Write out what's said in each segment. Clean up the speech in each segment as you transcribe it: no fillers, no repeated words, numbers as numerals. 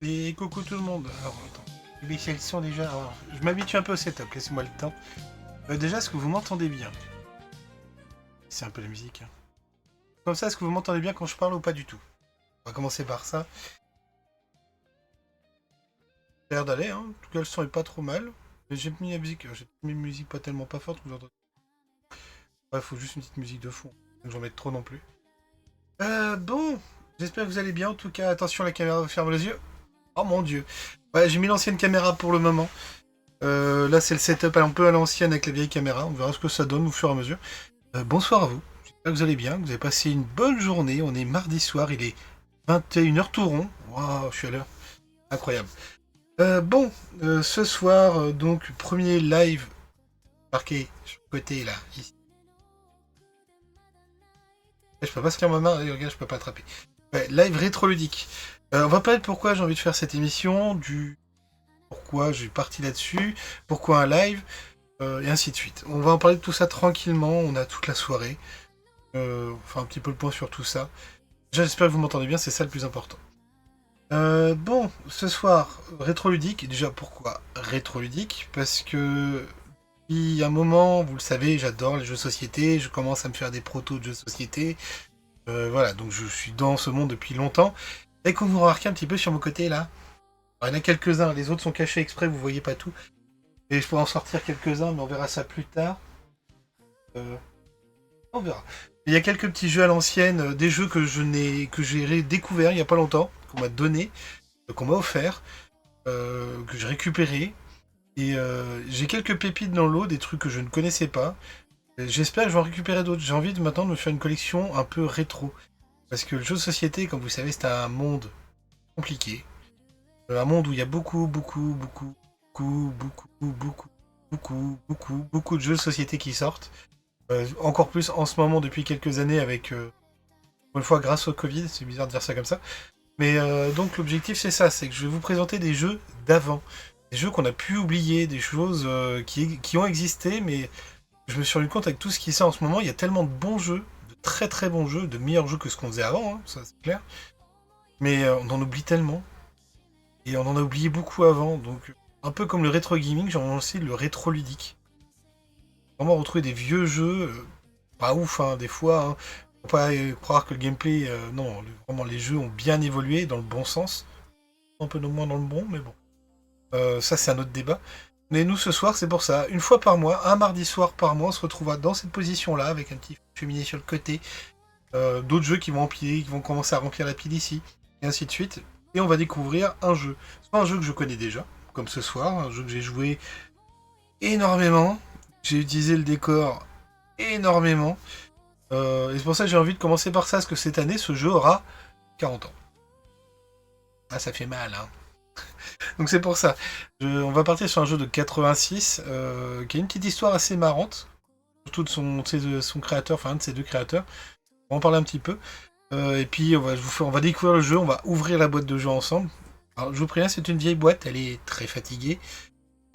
Et coucou tout le monde. Alors, attends. Je vais essayer le son déjà. Alors, je m'habitue un peu au setup, laissez-moi le temps. Déjà, est-ce que vous m'entendez bien? C'est un peu la musique. Hein. Comme ça, est-ce que vous m'entendez bien quand je parle ou pas du tout? On va commencer par ça. Ça a l'air d'aller, hein. En tout cas, le son est pas trop mal. J'ai mis la musique, pas tellement pas forte. Vous entendez. Ouais, faut juste une petite musique de fond. Donc j'en mets trop non plus. Bon, j'espère que vous allez bien. En tout cas, attention, la caméra, ferme les yeux. Oh mon dieu. Ouais, j'ai mis l'ancienne caméra pour le moment. Là, c'est le setup un peu à l'ancienne avec la vieille caméra. On verra ce que ça donne au fur et à mesure. Bonsoir à vous. J'espère que vous allez bien, que vous avez passé une bonne journée. On est mardi soir, il est 21h tout rond. Waouh, je suis à l'heure. Incroyable. Bon, ce soir, donc, premier live marqué sur le côté, là, ici. Je peux pas se lire ma main, regarde, je peux pas attraper. Ouais, live rétro-ludique. On va parler de pourquoi j'ai envie de faire cette émission, pourquoi j'ai parti là-dessus, pourquoi un live. et ainsi de suite. On va en parler de tout ça tranquillement, on a toute la soirée. Enfin, un petit peu le point sur tout ça. J'espère que vous m'entendez bien, c'est ça le plus important. Bon, ce soir, rétroludique. Déjà, pourquoi rétroludique? Parce que, il y a un moment, vous le savez, j'adore les jeux de société, je commence à me faire des protos de jeux de société. Voilà, donc je suis dans ce monde depuis longtemps. Et que vous remarquez un petit peu sur mon côté, là. Alors, il y en a quelques-uns, les autres sont cachés exprès, vous voyez pas tout. Et je pourrais en sortir quelques-uns, mais on verra ça plus tard. On verra. Il y a quelques petits jeux à l'ancienne, des jeux que j'ai découvert il y a pas longtemps, qu'on m'a donné, qu'on m'a offert, que j'ai récupéré. Et j'ai quelques pépites dans l'eau, des trucs que je ne connaissais pas. J'espère que je vais en récupérer d'autres. J'ai envie de maintenant de me faire une collection un peu rétro. Parce que le jeu de société, comme vous savez, c'est un monde compliqué. Un monde où il y a beaucoup de jeux de société qui sortent. Encore plus en ce moment depuis quelques années avec, une fois grâce au Covid, c'est bizarre de dire ça comme ça. Mais donc l'objectif c'est ça, c'est que je vais vous présenter des jeux d'avant. Des jeux qu'on a pu oublier, des choses qui ont existé, mais je me suis rendu compte avec tout ce qui sort en ce moment, il y a tellement de bons jeux, de très très bons jeux, de meilleurs jeux que ce qu'on faisait avant, hein, ça c'est clair. Mais on en oublie tellement. Et on en a oublié beaucoup avant, donc un peu comme le rétro gaming, j'ai aussi le rétro ludique. Vraiment retrouver des vieux jeux, pas ouf hein, des fois, hein. Faut pas croire que le gameplay, non, vraiment les jeux ont bien évolué dans le bon sens. Un peu moins dans le bon, mais bon. Ça c'est un autre débat. Mais nous ce soir c'est pour ça, une fois par mois, un mardi soir par mois, on se retrouvera dans cette position-là, avec un petit cheminée sur le côté, d'autres jeux qui vont empiler, qui vont commencer à remplir la pile ici, et ainsi de suite. Et on va découvrir un jeu. Soit un jeu que je connais déjà, comme ce soir, un jeu que j'ai joué énormément. J'ai utilisé le décor énormément. Et c'est pour ça que j'ai envie de commencer par ça, parce que cette année, ce jeu aura 40 ans. Ah, ça fait mal, hein. Donc c'est pour ça. On va partir sur un jeu de 86, qui a une petite histoire assez marrante, surtout de son créateur, enfin un de ses deux créateurs. On va en parler un petit peu. Et puis on va découvrir le jeu, on va ouvrir la boîte de jeu ensemble. Alors je vous préviens, c'est une vieille boîte, elle est très fatiguée.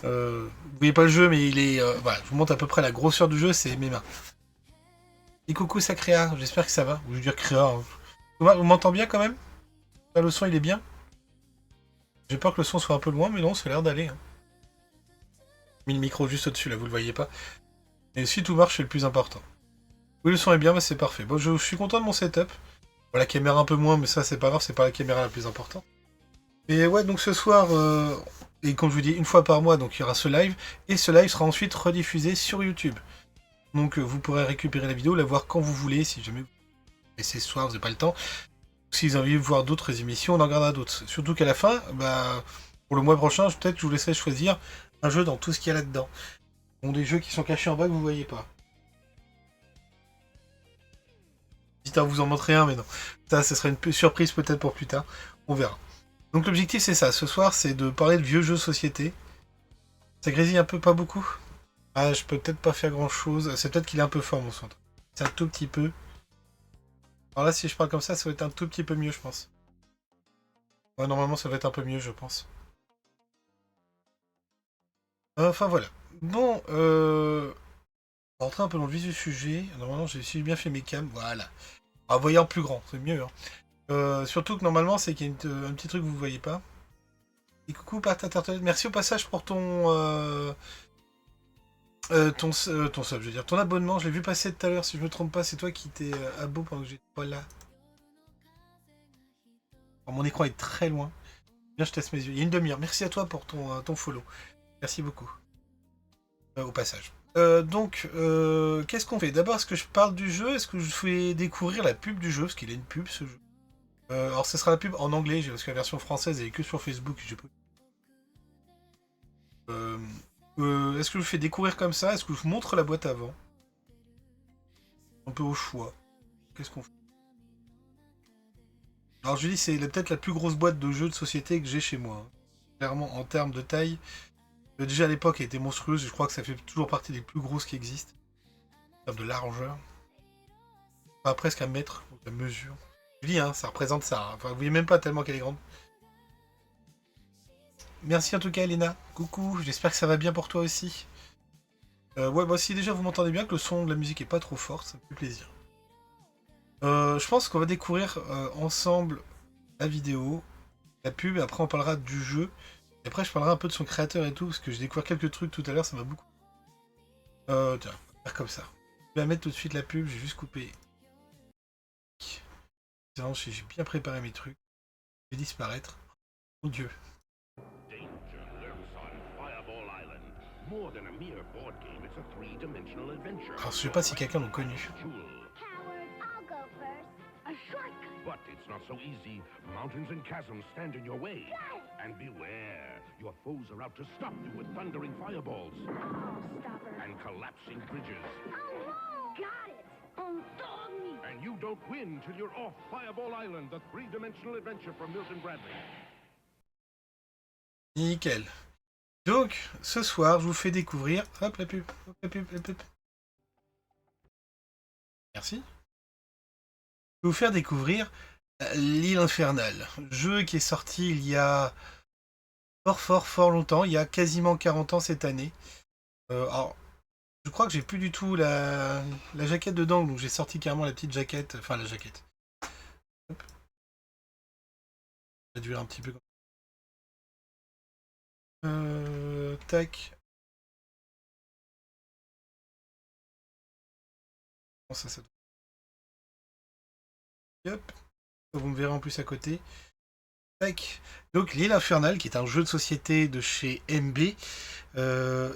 Vous voyez pas le jeu, mais il est... voilà, je vous montre à peu près la grosseur du jeu, c'est mes mains. Et coucou Sacréa, j'espère que ça va. Ou je veux dire Créa. Hein. Vous m'entendez bien quand même? Là, le son il est bien? J'ai peur que le son soit un peu loin, mais non, ça a l'air d'aller. Hein. Mis le micro juste au-dessus, là, vous le voyez pas. Et si tout marche, c'est le plus important. Oui, le son est bien, bah, c'est parfait. Bon, je suis content de mon setup. Bon, la caméra un peu moins, mais ça, c'est pas grave, c'est pas la caméra la plus importante. Et ouais, donc ce soir, et comme je vous dis, une fois par mois, donc il y aura ce live. Et ce live sera ensuite rediffusé sur YouTube. Donc vous pourrez récupérer la vidéo, la voir quand vous voulez, si jamais et ce soir, vous n'avez pas le temps. Si vous avez envie de voir d'autres émissions, on en regardera d'autres. Surtout qu'à la fin, bah, pour le mois prochain, peut-être que je vous laisserai choisir un jeu dans tout ce qu'il y a là-dedans. Bon, des jeux qui sont cachés en bas que vous voyez pas. Dites à vous en montrer un, mais non. Ça, ce sera une surprise peut-être pour plus tard. On verra. Donc l'objectif, c'est ça. Ce soir, c'est de parler de vieux jeux de société. Ça grésille un peu, pas beaucoup. Ah, je peux peut-être pas faire grand-chose. C'est peut-être qu'il est un peu fort, mon son. C'est un tout petit peu. Alors là, si je parle comme ça va être un tout petit peu mieux, je pense. Ouais, normalement, ça va être un peu mieux, je pense. Enfin, voilà. Bon, on va rentrer un peu dans le vif du sujet. Normalement, j'ai bien fait mes cams. Voilà. Ah, voyez en plus grand, c'est mieux. Hein. Surtout que normalement, c'est qu'il y a un petit truc que vous voyez pas. Et coucou, Tartelette. Merci au passage pour ton sub, je veux dire. Ton abonnement, je l'ai vu passer tout à l'heure, si je me trompe pas. C'est toi qui t'es abo pendant que j'étais pas là. Alors, mon écran est très loin. Bien, je teste mes yeux. Il y a une demi-heure. Merci à toi pour ton follow. Merci beaucoup. Au passage. Qu'est-ce qu'on fait? D'abord, est-ce que je parle du jeu? Est-ce que je fais découvrir la pub du jeu? Parce qu'il a une pub, ce jeu. Alors, ce sera la pub en anglais, parce que la version française, elle est que sur Facebook. Est-ce que je vous fais découvrir comme ça? Est-ce que je vous montre la boîte avant? Un peu au choix. Qu'est-ce qu'on fait? Alors, je dis, c'est peut-être la plus grosse boîte de jeux de société que j'ai chez moi. Hein. Clairement, en termes de taille. Déjà à l'époque, elle était monstrueuse. Je crois que ça fait toujours partie des plus grosses qui existent. En termes de largeur. Enfin, presque un mètre, la mesure. Je dis, hein, ça représente ça. Hein. Enfin, vous voyez même pas tellement qu'elle est grande. Merci en tout cas, Elena. Coucou, j'espère que ça va bien pour toi aussi. Ouais, bah si déjà vous m'entendez bien, que le son de la musique est pas trop fort, ça me fait plaisir. Je pense qu'on va découvrir ensemble la vidéo, la pub, et après on parlera du jeu. Et après je parlerai un peu de son créateur et tout, parce que j'ai découvert quelques trucs tout à l'heure, ça m'a beaucoup... tiens, on va faire comme ça. Je vais mettre tout de suite la pub, j'ai juste coupé. J'ai bien préparé mes trucs. Je vais disparaître. Mon dieu. Alors je sais pas si quelqu'un l'a connu. But it's not so easy. Mountains and chasms stand in your way. And beware, your foes are out to stop you with thundering fireballs. And collapsing bridges. Got it! Dog me! And you don't win till you're off Fireball Island, the three-dimensional adventure from Milton Bradley. Nickel. Donc, ce soir, je vous fais découvrir... Hop, la pub. Hop, la pub, la pub. Merci. Je vais vous faire découvrir l'île infernale. Jeu qui est sorti il y a fort longtemps, il y a quasiment 40 ans cette année. Alors, je crois que j'ai plus du tout la jaquette dedans, donc j'ai sorti carrément la petite jaquette, enfin la jaquette. Hop. Je vais réduire un petit peu. Tac. Bon, ça doit... Hop. Vous me verrez en plus à côté. Tac. Donc l'île infernale, qui est un jeu de société de chez MB, et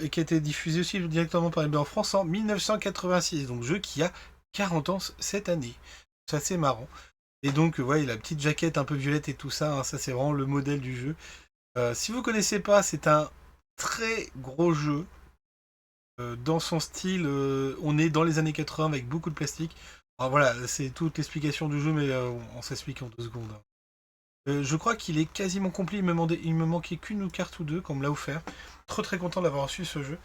qui a été diffusé aussi directement par MB en France en 1986. Donc jeu qui a 40 ans cette année. C'est assez marrant. Et donc, ouais, la petite jaquette un peu violette et tout ça, hein, ça c'est vraiment le modèle du jeu. Si vous connaissez pas, c'est un très gros jeu. Dans son style, on est dans les années 80 avec beaucoup de plastique. Alors voilà, c'est toute l'explication du jeu, mais on s'explique en 2 secondes. Je crois qu'il est quasiment complet, il me manquait qu'une carte ou deux, qu'on me l'a offert. Trop très content d'avoir reçu ce jeu.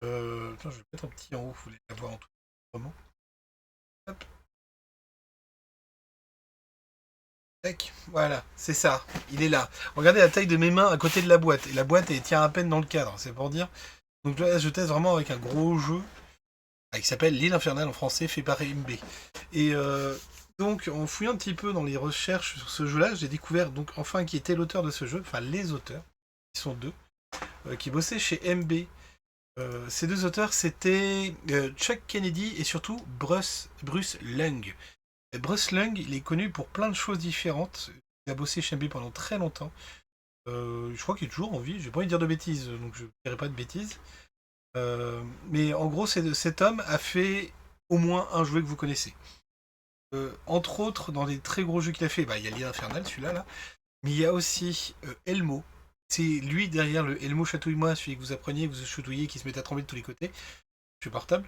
Attends, je vais mettre un petit en haut, vous voulez l'avoir en tout moment. Hop. Tac, voilà, c'est ça, il est là. Regardez la taille de mes mains à côté de la boîte, et la boîte elle tient à peine dans le cadre, c'est pour dire. Donc là, je teste vraiment avec un gros jeu qui s'appelle L'île infernale en français, fait par MB. Et donc, en fouillant un petit peu dans les recherches sur ce jeu-là, j'ai découvert donc enfin qui était l'auteur de ce jeu, enfin les auteurs, qui sont deux, qui bossaient chez MB. Ces deux auteurs, c'était Chuck Kennedy et surtout Bruce Lung. Et Bruce Lung, il est connu pour plein de choses différentes. Il a bossé chez MB pendant très longtemps. Je crois qu'il est toujours en vie. J'ai pas envie de dire de bêtises, donc je ne dirai pas de bêtises. Mais en gros, cet homme a fait au moins un jeu que vous connaissez. Entre autres, dans les très gros jeux qu'il a fait, il y a l'île infernale, celui-là, là. Mais il y a aussi Elmo. C'est lui derrière le Elmo chatouille-moi, celui que vous appreniez, que vous chatouillez, qui se met à trembler de tous les côtés. Jeu portable.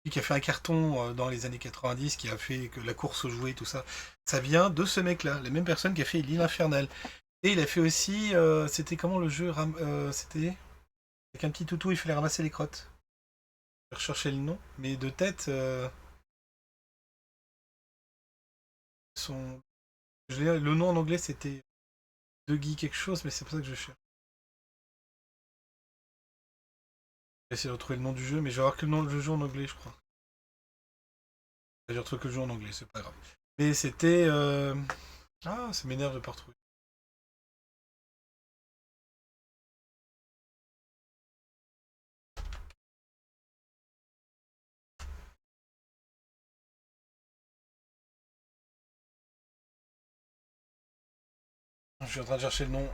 Lui qui a fait un carton dans les années 90, qui a fait que la course aux jouets, tout ça. Ça vient de ce mec-là, la même personne qui a fait l'île infernale. Et il a fait aussi, c'était comment le jeu c'était avec un petit toutou, il fallait ramasser les crottes. Je vais rechercher le nom, mais de tête, son... le nom en anglais c'était Dougie quelque chose, mais c'est pour ça que je cherche. Je vais essayer de retrouver le nom du jeu, mais je vais avoir que le nom du jeu en anglais, je crois. J'ai retrouvé que le jeu en anglais, c'est pas grave. Mais c'était... Ah, ça m'énerve de pas retrouver. Je suis en train de chercher le nom.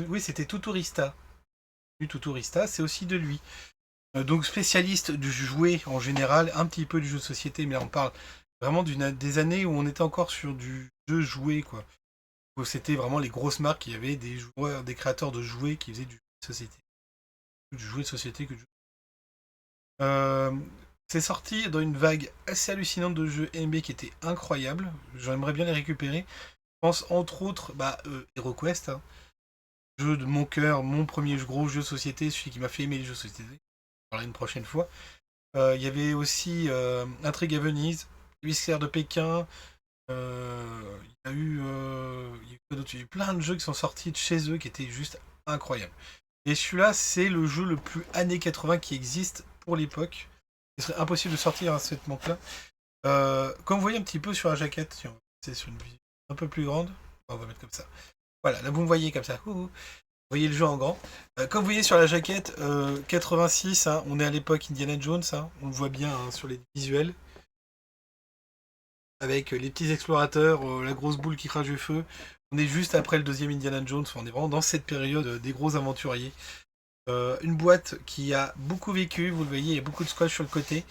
Oui, c'était Tuturista. Tuturista, c'est aussi de lui. Donc spécialiste du jouet en général, un petit peu du jeu de société, mais là on parle vraiment des années où on était encore sur du jeu jouet, quoi. Où c'était vraiment les grosses marques, il y avait des joueurs, des créateurs de jouets qui faisaient du jeu de société. Du jouet de société que du jeu. C'est sorti dans une vague assez hallucinante de jeux MB qui étaient incroyables. J'aimerais bien les récupérer. Je pense entre autres HeroQuest, hein. Jeu de mon cœur, mon premier gros jeu de société, celui qui m'a fait aimer les jeux de société. On parlera une prochaine fois. Il y avait aussi Intrigue à Venise, Mystère de Pékin. Il y a eu, il y a eu plein de jeux qui sont sortis de chez eux qui étaient juste incroyables. Et celui-là, c'est le jeu le plus années 80 qui existe pour l'époque. Il serait impossible de sortir à cette manque-là. Comme vous voyez un petit peu sur la jaquette, c'est sur une vision un peu plus grande. On va mettre comme ça. Voilà, là vous me voyez comme ça. Vous voyez le jeu en grand. Comme vous voyez sur la jaquette, 86, hein, on est à l'époque Indiana Jones, hein, on le voit bien hein, sur les visuels. Avec les petits explorateurs, la grosse boule qui crache du feu. On est juste après le deuxième Indiana Jones, on est vraiment dans cette période des gros aventuriers. Une boîte qui a beaucoup vécu, vous le voyez, il y a beaucoup de scotch sur le côté.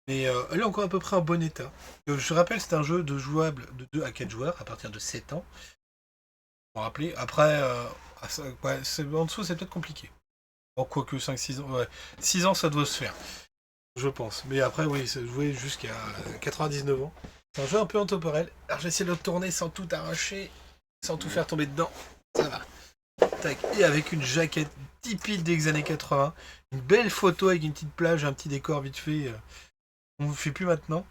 Mais elle est encore à peu près en bon état. Je rappelle, c'est un jeu de jouable de 2 à 4 joueurs à partir de 7 ans. Pour rappeler. Après, ouais, en dessous, c'est peut-être compliqué. Bon, quoique 5-6 ans, ouais. 6 ans, ça doit se faire. Je pense. Mais après, oui, c'est joué jusqu'à 99 ans. C'est un jeu un peu intemporel. Alors, j'essaie de le tourner sans tout arracher, sans tout faire tomber dedans. Ça va. Tac. Et avec une jaquette typique des années 80. Une belle photo avec une petite plage, un petit décor vite fait. On ne fait plus maintenant.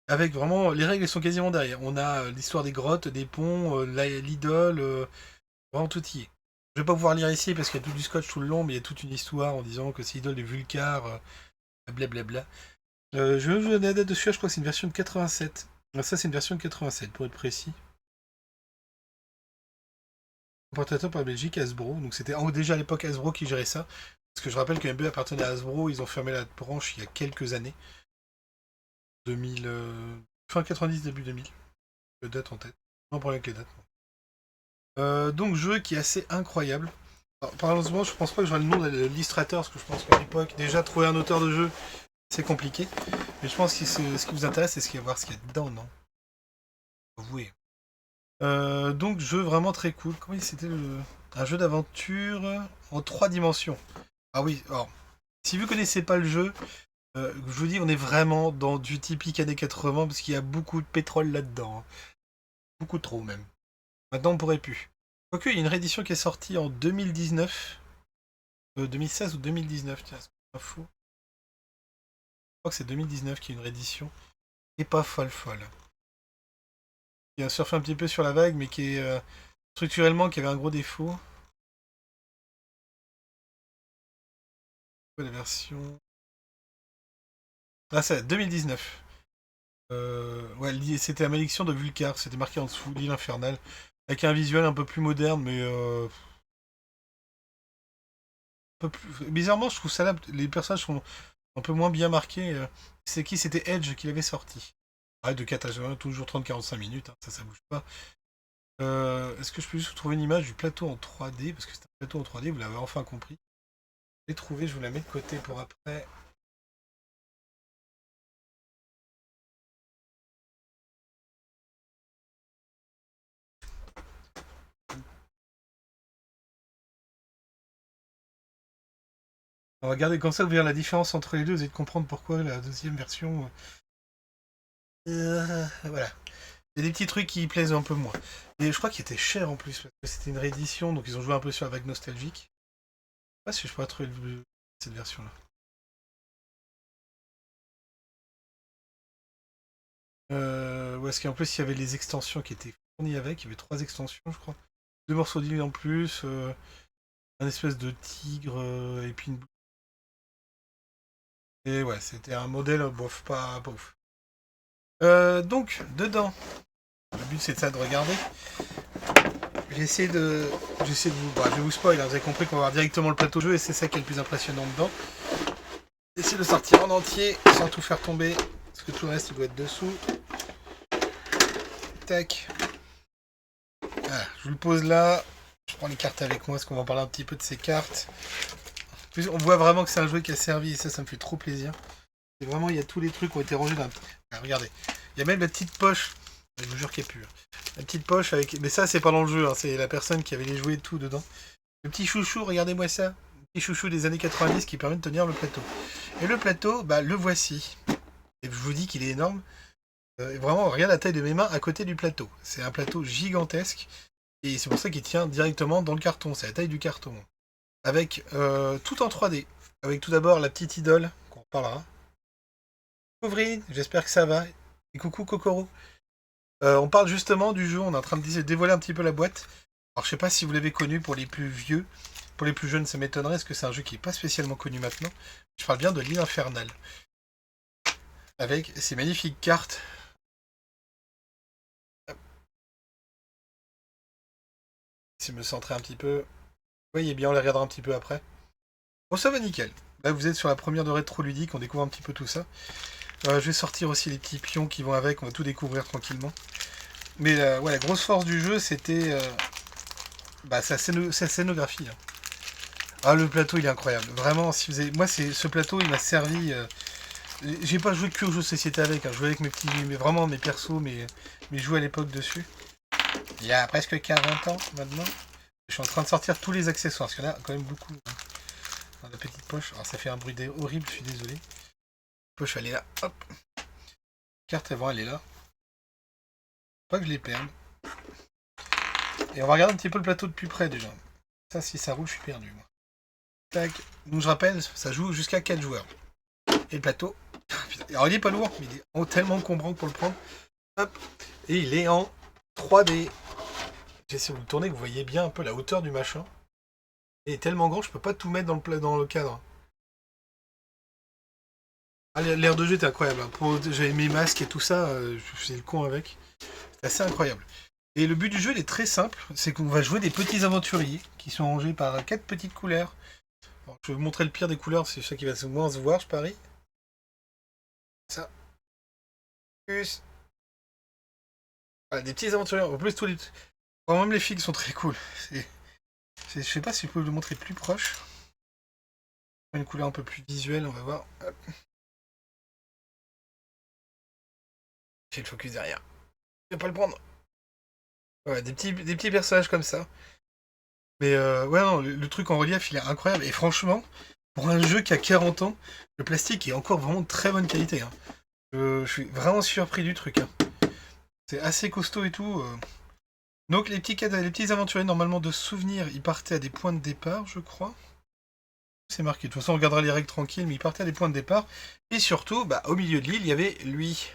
Avec vraiment, les règles sont quasiment derrière. On a l'histoire des grottes, des ponts, l'idole, vraiment tout y est. Je vais pas pouvoir lire ici parce qu'il y a tout du scotch tout le long, mais il y a toute une histoire en disant que c'est l'idole des Vulcars, blablabla. Je vais vous donner la date dessus, je crois que c'est une version de 87. Ça, c'est une version de 87, pour être précis. Importateur par Belgique, Hasbro. Donc c'était déjà à l'époque Hasbro qui gérait ça. Parce que je rappelle que MB appartenait à Hasbro, ils ont fermé la branche il y a quelques années. 2000, fin 90, début 2000. Le date en tête. Non, problème avec les dates. Donc jeu qui est assez incroyable. Malheureusement, je pense pas que j'aurai le nom de l'illustrateur, parce que je pense qu'à l'époque, déjà trouver un auteur de jeu, c'est compliqué. Mais je pense que ce qui vous intéresse, c'est voir ce qu'il y a dedans, non? Avouez. Donc jeu vraiment très cool. Comment c'était un jeu d'aventure en 3 dimensions. Ah oui, alors, si vous connaissez pas le jeu, je vous dis, on est vraiment dans du typique années 80 parce qu'il y a beaucoup de pétrole là-dedans. Hein. Beaucoup trop même. Maintenant, on pourrait plus. Quoique, il y a une réédition qui est sortie en 2019. 2016 ou 2019, tiens, c'est pas fou. Je crois que c'est 2019 qu'il y a une réédition. Et pas folle. Qui a surfé un petit peu sur la vague, mais qui est structurellement, qui avait un gros défaut. La version... Ah, c'est 2019. Ouais, c'était la malédiction de Vulcar, c'était marqué en dessous, l'île infernale. Avec un visuel un peu plus moderne, mais... un peu plus... Bizarrement, je trouve ça là, les personnages sont un peu moins bien marqués. C'est qui? C'était Edge qui l'avait sorti. Ouais, de 4 à 1, toujours 30-45 minutes, hein, ça bouge pas. Est-ce que je peux juste vous trouver une image du plateau en 3D? Parce que c'est un plateau en 3D, vous l'avez enfin compris. Je l'ai trouvé, je vous la mets de côté pour après. On va regarder comme ça, vous verrez la différence entre les deux, vous allez comprendre pourquoi la deuxième version... voilà. Il y a des petits trucs qui plaisent un peu moins. Et je crois qu'il était cher en plus, parce que c'était une réédition, donc ils ont joué un peu sur la vague nostalgique. Je sais pas si je pourrais trouver cette version-là. Ouais, parce qu'en plus, il y avait les extensions qui étaient fournies avec. Il y avait 3 extensions, je crois. 2 morceaux d'île en plus, un espèce de tigre, et puis une... Et ouais, c'était un modèle, bof, pas ouf. Donc, dedans, le but c'est de ça, de regarder. J'essaie de vous... Bah, je vais vous spoil, hein, vous avez compris qu'on va voir directement le plateau de jeu, et c'est ça qui est le plus impressionnant dedans. J'essaie de sortir en entier, sans tout faire tomber, parce que tout le reste il doit être dessous. Tac. Voilà, je vous le pose là. Je prends les cartes avec moi, parce qu'on va parler un petit peu de ces cartes. En plus, on voit vraiment que c'est un jeu qui a servi, et ça me fait trop plaisir. Et vraiment, il y a tous les trucs qui ont été rangés dans... Ah, regardez, il y a même la petite poche. Je vous jure qu'il n'y a plus. La petite poche avec... Mais ça, c'est pas dans le jeu, hein. C'est la personne qui avait les jouets et tout dedans. Le petit chouchou, regardez-moi ça. Le petit chouchou des années 90 qui permet de tenir le plateau. Et le plateau, bah, le voici. Et je vous dis qu'il est énorme. Vraiment, regarde la taille de mes mains à côté du plateau. C'est un plateau gigantesque. Et c'est pour ça qu'il tient directement dans le carton. C'est la taille du carton. Avec tout en 3D. Avec tout d'abord la petite idole, qu'on reparlera. Couvrine, j'espère que ça va. Et coucou Kokoro. On parle justement du jeu, on est en train de dévoiler un petit peu la boîte. Alors je sais pas si vous l'avez connu pour les plus vieux. pour les plus jeunes, ça m'étonnerait, parce que c'est un jeu qui n'est pas spécialement connu maintenant. Je parle bien de l'île infernale. Avec ces magnifiques cartes. Si je me centrais un petit peu. Vous voyez bien, on les regardera un petit peu après. Bon, ça va nickel. Là, vous êtes sur la première de Rétro Ludique, on découvre un petit peu tout ça. Je vais sortir aussi les petits pions qui vont avec, on va tout découvrir tranquillement. Mais ouais, la grosse force du jeu, c'était sa scénographie. Hein. Ah, le plateau, il est incroyable. Vraiment, si vous avez... Moi, ce plateau, il m'a servi... J'ai pas joué que aux jeux de société avec, hein. Je jouais avec mes petits... Vraiment, mes persos, mes jouets à l'époque dessus. Il y a presque 40 ans, maintenant. Je suis en train de sortir tous les accessoires, parce qu'il y en a quand même beaucoup dans la petite poche. Alors, ça fait un bruit horrible, je suis désolé. Poche, elle est là. Hop. Carte avant, elle est là. Pas que je les perde. Et on va regarder un petit peu le plateau de plus près, déjà. Ça, si ça roule, je suis perdu, moi. Tac. Donc, je rappelle, ça joue jusqu'à 4 joueurs. Et le plateau... Alors, il est pas lourd, mais il est tellement encombrant pour le prendre. Hop. Et il est en 3D. J'essaie de vous le tourner, que vous voyez bien un peu la hauteur du machin. Il est tellement grand, je peux pas tout mettre dans le cadre. Ah, l'air de jeu était incroyable. J'avais mes masques et tout ça, je faisais le con avec. C'est assez incroyable. Et le but du jeu, il est très simple. C'est qu'on va jouer des petits aventuriers qui sont rangés par 4 petites couleurs. Bon, je vais vous montrer le pire des couleurs, c'est ça qui va moins se voir, je parie. Ça. Plus. Voilà, des petits aventuriers. En plus, tous les... Enfin, même les filles sont très cool. Je sais pas si je peux le montrer plus proche. Une couleur un peu plus visuelle, on va voir. Hop. J'ai le focus derrière. Je vais pas le prendre. Ouais, des petits personnages comme ça. Mais ouais, non, le truc en relief, il est incroyable. Et franchement, pour un jeu qui a 40 ans, le plastique est encore vraiment de très bonne qualité. Hein. Je suis vraiment surpris du truc. Hein. C'est assez costaud et tout. Donc les petits aventuriers, normalement, de souvenirs, ils partaient à des points de départ, je crois. C'est marqué. De toute façon, on regardera les règles tranquilles, mais ils partaient à des points de départ. Et surtout, au milieu de l'île, il y avait lui.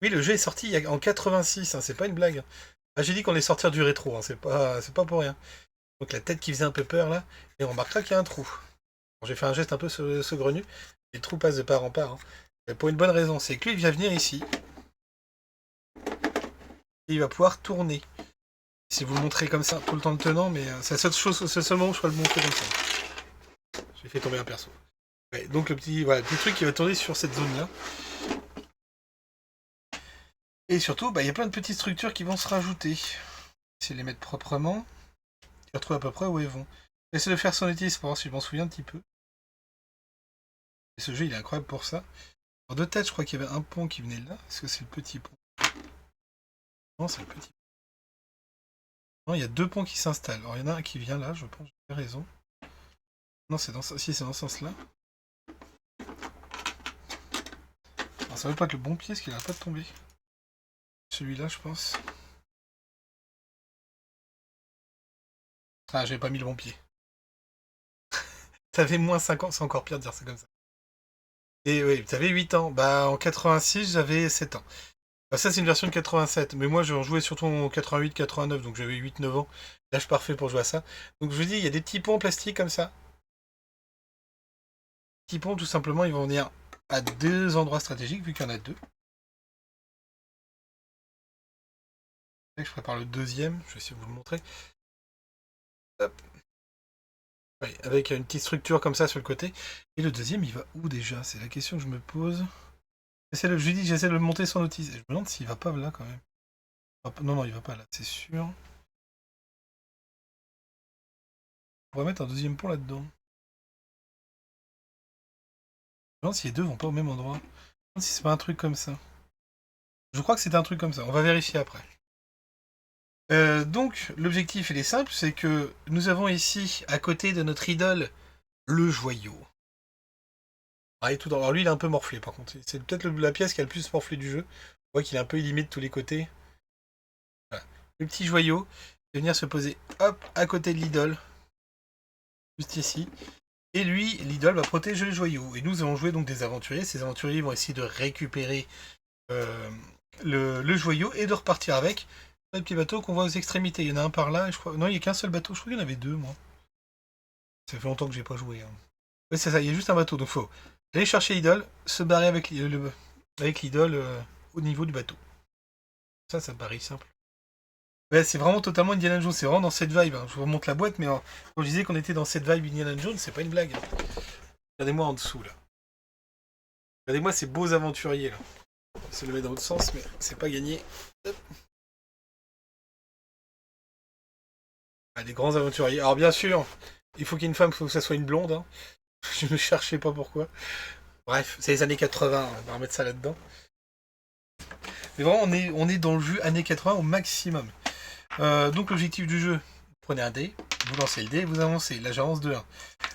Oui, le jeu est sorti en 86, hein, c'est pas une blague. Ah, j'ai dit qu'on est sortir du rétro, hein, c'est pas pour rien. Donc la tête qui faisait un peu peur là, et on remarquera qu'il y a un trou. Bon, j'ai fait un geste un peu saugrenu, et le trou passe de part en part. Hein. Mais pour une bonne raison, c'est que lui il vient venir ici. Et il va pouvoir tourner. Si vous le montrez comme ça, tout le temps le tenant, mais c'est le seul moment où je peux le montrer comme ça. J'ai fait tomber un perso. Ouais, donc le petit truc qui va tourner sur cette zone là. Et surtout, il y a plein de petites structures qui vont se rajouter. Essayer de les mettre proprement. Je retrouve à peu près où elles vont. J'essaie de faire Sonnetis pour voir si je m'en souviens un petit peu. Et ce jeu, il est incroyable pour ça. En de tête, je crois qu'il y avait un pont qui venait là. Est-ce que c'est le petit pont? Non, c'est le petit pont. Non, il y a 2 ponts qui s'installent. Alors, il y en a un qui vient là, je pense. J'ai raison. Non, c'est dans, si, c'est dans ce sens-là. Alors, ça va pas être le bon pied, parce qu'il n'arrête pas de tomber. Celui-là, je pense. Ah, j'avais pas mis le bon pied. T'avais moins 5 ans, c'est encore pire de dire ça comme ça. Et oui, t'avais 8 ans. En 86, j'avais 7 ans. Ça, c'est une version de 87. Mais moi, j'en jouais surtout en 88, 89, donc j'avais 8-9 ans. L'âge parfait pour jouer à ça. Donc je vous dis, il y a des petits ponts en plastique comme ça. Petits ponts, tout simplement, ils vont venir à 2 endroits stratégiques, vu qu'il y en a 2. Je prépare le deuxième, je vais essayer de vous le montrer. Hop. Ouais, avec une petite structure comme ça sur le côté. Et le deuxième, il va où déjà? C'est la question que je me pose. Je dis, j'essaie de le monter sans notice. Et je me demande s'il va pas là quand même. Non, non, il va pas là, c'est sûr. On pourrait mettre un deuxième pont là-dedans. Je me demande si les deux vont pas au même endroit. Je me demande si c'est pas un truc comme ça. Je crois que c'est un truc comme ça. On va vérifier après. Donc, l'objectif, il est simple, c'est que nous avons ici, à côté de notre idole, le joyau. Alors lui, il est un peu morflé, par contre. C'est peut-être la pièce qui a le plus morflé du jeu. On voit qu'il est un peu illimité de tous les côtés. Voilà. Le petit joyau, il va venir se poser, hop, à côté de l'idole. Juste ici. Et lui, l'idole va protéger le joyau. Et nous allons jouer donc des aventuriers. Ces aventuriers vont essayer de récupérer le joyau et de repartir avec. Les petits bateaux qu'on voit aux extrémités. Il y en a un par là, et je crois... Non, il n'y a qu'un seul bateau. Je crois qu'il y en avait deux, moi. Ça fait longtemps que j'ai pas joué. Hein. Ouais, c'est ça, il y a juste un bateau. Donc faut aller chercher l'idole, se barrer avec l'idole au niveau du bateau. Ça me paraît simple. Ouais, c'est vraiment totalement Indiana Jones. C'est vraiment dans cette vibe. Hein. Je vous remonte la boîte, mais quand je disais qu'on était dans cette vibe Indiana Jones, c'est pas une blague. Hein. Regardez-moi en dessous, là. Regardez-moi ces beaux aventuriers, là. C'est le mettre dans l'autre sens, mais c'est pas gagné. Hop. Ah, des grands aventuriers. Alors bien sûr, il faut qu'il y ait une femme, il faut que ça soit une blonde. Hein. Je ne cherchais pas pourquoi. Bref, c'est les années 80, on va remettre ça là-dedans. Mais vraiment, on est dans le jeu années 80 au maximum. Donc l'objectif du jeu, vous prenez un dé, vous lancez le dé et vous avancez. Là j'avance de 1.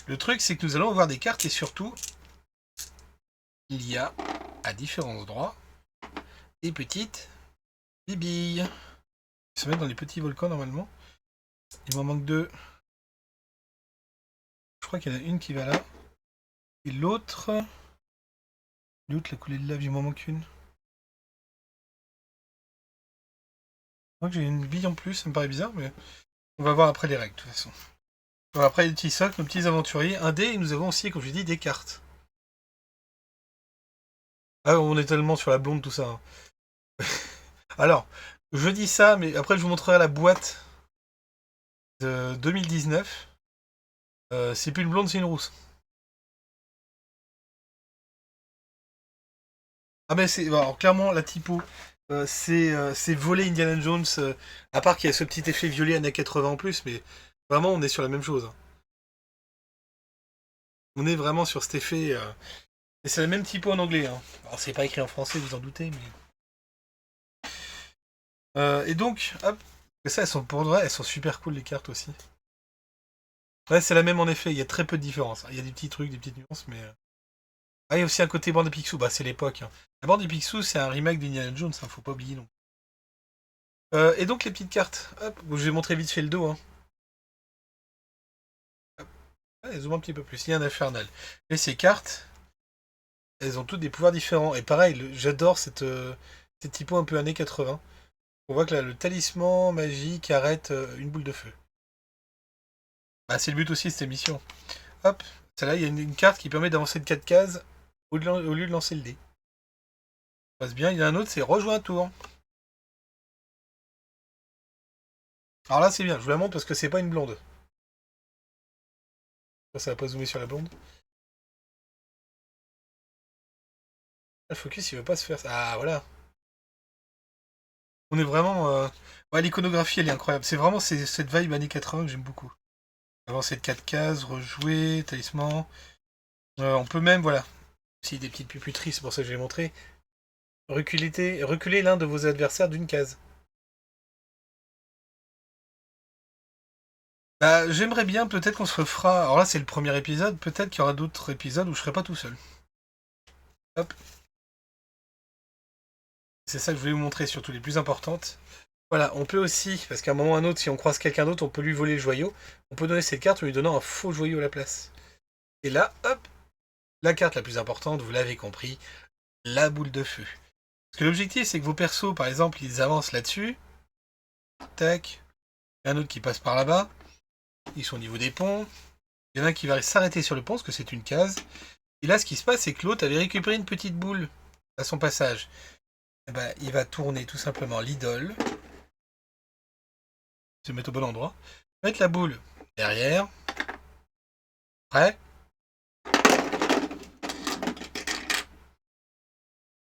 Le truc c'est que nous allons avoir des cartes et surtout, il y a à différents endroits des petites bibilles. Ils se mettent dans les petits volcans normalement. Il m'en manque 2. Je crois qu'il y en a une qui va là. Et l'autre... L'autre, la coulée de lave, il m'en manque une. Je crois que j'ai une bille en plus, ça me paraît bizarre, mais on va voir après les règles de toute façon. Bon, après les petits socles, nos petits aventuriers, un dé, et nous avons aussi, comme je l'ai dit, des cartes. Ah, on est tellement sur la blonde, tout ça. Hein. Alors, je dis ça, mais après je vous montrerai la boîte de 2019. C'est plus une blonde, c'est une rousse. Ah ben c'est... Alors clairement, la typo, c'est volé Indiana Jones, à part qu'il y a ce petit effet violet années 80 en plus, mais vraiment on est sur la même chose. Hein. On est vraiment sur cet effet... Et c'est le même typo en anglais. Hein. Alors c'est pas écrit en français, vous en doutez, mais... et donc, hop, et ça elles sont pour vrai, elles sont super cool les cartes aussi. Ouais, c'est la même en effet, il y a très peu de différence. Il y a des petits trucs, des petites nuances, mais... Ah, il y a aussi un côté bande de Picsou, bah c'est l'époque. Hein. La bande de Picsou, c'est un remake d'Indiana Jones, hein, faut pas oublier non. Et donc les petites cartes, hop, je vais montrer vite fait le dos. Hein. Allez, zoom un petit peu plus, il y a un infernal. Et ces cartes, elles ont toutes des pouvoirs différents. Et pareil, j'adore cette typo un peu années 80. On voit que là, le talisman magique arrête une boule de feu. Bah, c'est le but aussi de cette émission. Hop, celle-là, il y a une carte qui permet d'avancer de 4 cases au lieu de lancer le dé. Ça passe bien, il y en a un autre, c'est rejoins un tour. Alors là, c'est bien, je vous la montre parce que c'est pas une blonde. Ça va pas zoomer sur la blonde. Le focus, il veut pas se faire ça. Ah, voilà. On est vraiment... Ouais, l'iconographie, elle est incroyable. C'est vraiment cette vibe années 80 que j'aime beaucoup. Avancer de 4 cases, rejouer, talisman. On peut même, voilà. Si des petites puputeries, c'est pour ça que je l'ai montré. Reculer l'un de vos adversaires d'une case. Bah, j'aimerais bien, peut-être qu'on se refera... Alors là, c'est le premier épisode. Peut-être qu'il y aura d'autres épisodes où je serai pas tout seul. Hop. C'est ça que je voulais vous montrer, surtout les plus importantes. Voilà, on peut aussi, parce qu'à un moment ou à un autre, si on croise quelqu'un d'autre, on peut lui voler le joyau. On peut donner cette carte en lui donnant un faux joyau à la place. Et là, hop, la carte la plus importante, vous l'avez compris, la boule de feu. Parce que l'objectif, c'est que vos persos, par exemple, ils avancent là-dessus. Tac. Il y en a un autre qui passe par là-bas. Ils sont au niveau des ponts. Il y en a un qui va s'arrêter sur le pont, parce que c'est une case. Et là, ce qui se passe, c'est que l'autre avait récupéré une petite boule à son passage. Et ben, il va tourner tout simplement l'idole. Se mettre au bon endroit. Mettre la boule derrière. Prêt.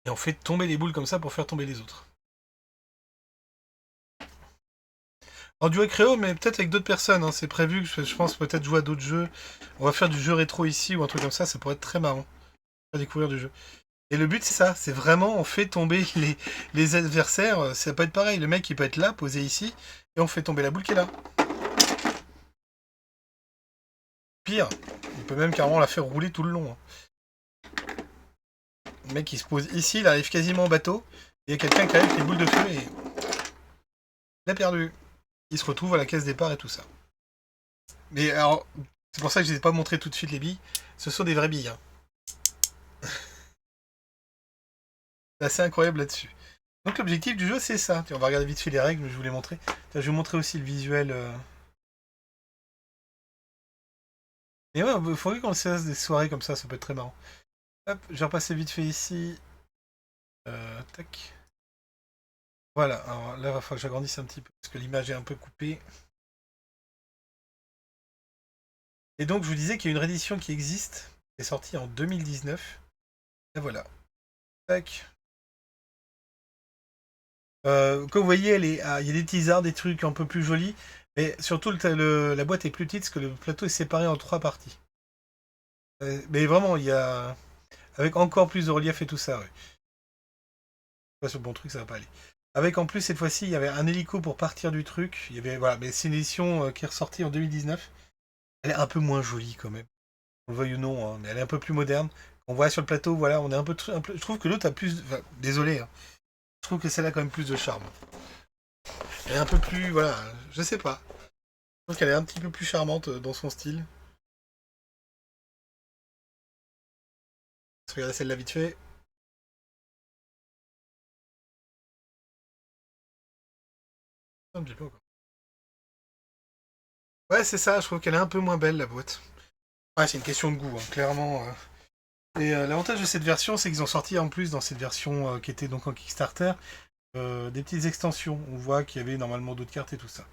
Et on fait tomber les boules comme ça pour faire tomber les autres. En duo créo, mais peut-être avec d'autres personnes. Hein. C'est prévu que je pense peut-être jouer à d'autres jeux. On va faire du jeu rétro ici ou un truc comme ça pourrait être très marrant. À découvrir du jeu. Et le but c'est ça, c'est vraiment on fait tomber les adversaires. Ça peut être pareil, le mec il peut être là, posé ici, et on fait tomber la boule qui est là. Pire, on peut même carrément la faire rouler tout le long. Hein. Le mec il se pose ici, il arrive quasiment au bateau, et il y a quelqu'un qui arrive avec les boules de feu et... Il a perdu. Il se retrouve à la caisse départ et tout ça. Mais alors, c'est pour ça que je ne les ai pas montré tout de suite les billes. Ce sont des vraies billes. Hein. C'est assez incroyable là-dessus. Donc l'objectif du jeu, c'est ça. Tiens, on va regarder vite fait les règles, je vous les montrer. Tiens, je vais vous montrer aussi le visuel. Et ouais, il faudrait qu'on se fasse des soirées comme ça peut être très marrant. Hop, je vais repasser vite fait ici. Tac. Voilà, alors là, il va falloir que j'agrandisse un petit peu, parce que l'image est un peu coupée. Et donc, je vous disais qu'il y a une réédition qui existe, qui est sortie en 2019. Et voilà. Tac. Comme vous voyez, il y a des teasers, des trucs un peu plus jolis, mais surtout la boîte est plus petite parce que le plateau est séparé en 3 parties. Mais vraiment, il y a avec encore plus de relief et tout ça. Ouais. Pas sur le bon truc, ça va pas aller. Avec en plus cette fois-ci, il y avait un hélico pour partir du truc. Il y avait voilà, mais c'est une édition qui est ressortie en 2019. Elle est un peu moins jolie quand même. On le veuille ou non, hein, mais elle est un peu plus moderne. On voit sur le plateau, voilà, on est un peu. Je trouve que l'autre a plus. Enfin, désolé. Hein. Je trouve que celle-là a quand même plus de charme. Elle est un peu plus, voilà, je sais pas. Je trouve qu'elle est un petit peu plus charmante dans son style. Regardez celle-là vite fait. Un petit peu encore. Ouais, c'est ça, je trouve qu'elle est un peu moins belle la boîte. Ouais, c'est une question de goût, hein, clairement. Et l'avantage de cette version, c'est qu'ils ont sorti en plus dans cette version qui était donc en Kickstarter des petites extensions. On voit qu'il y avait normalement d'autres cartes et tout ça.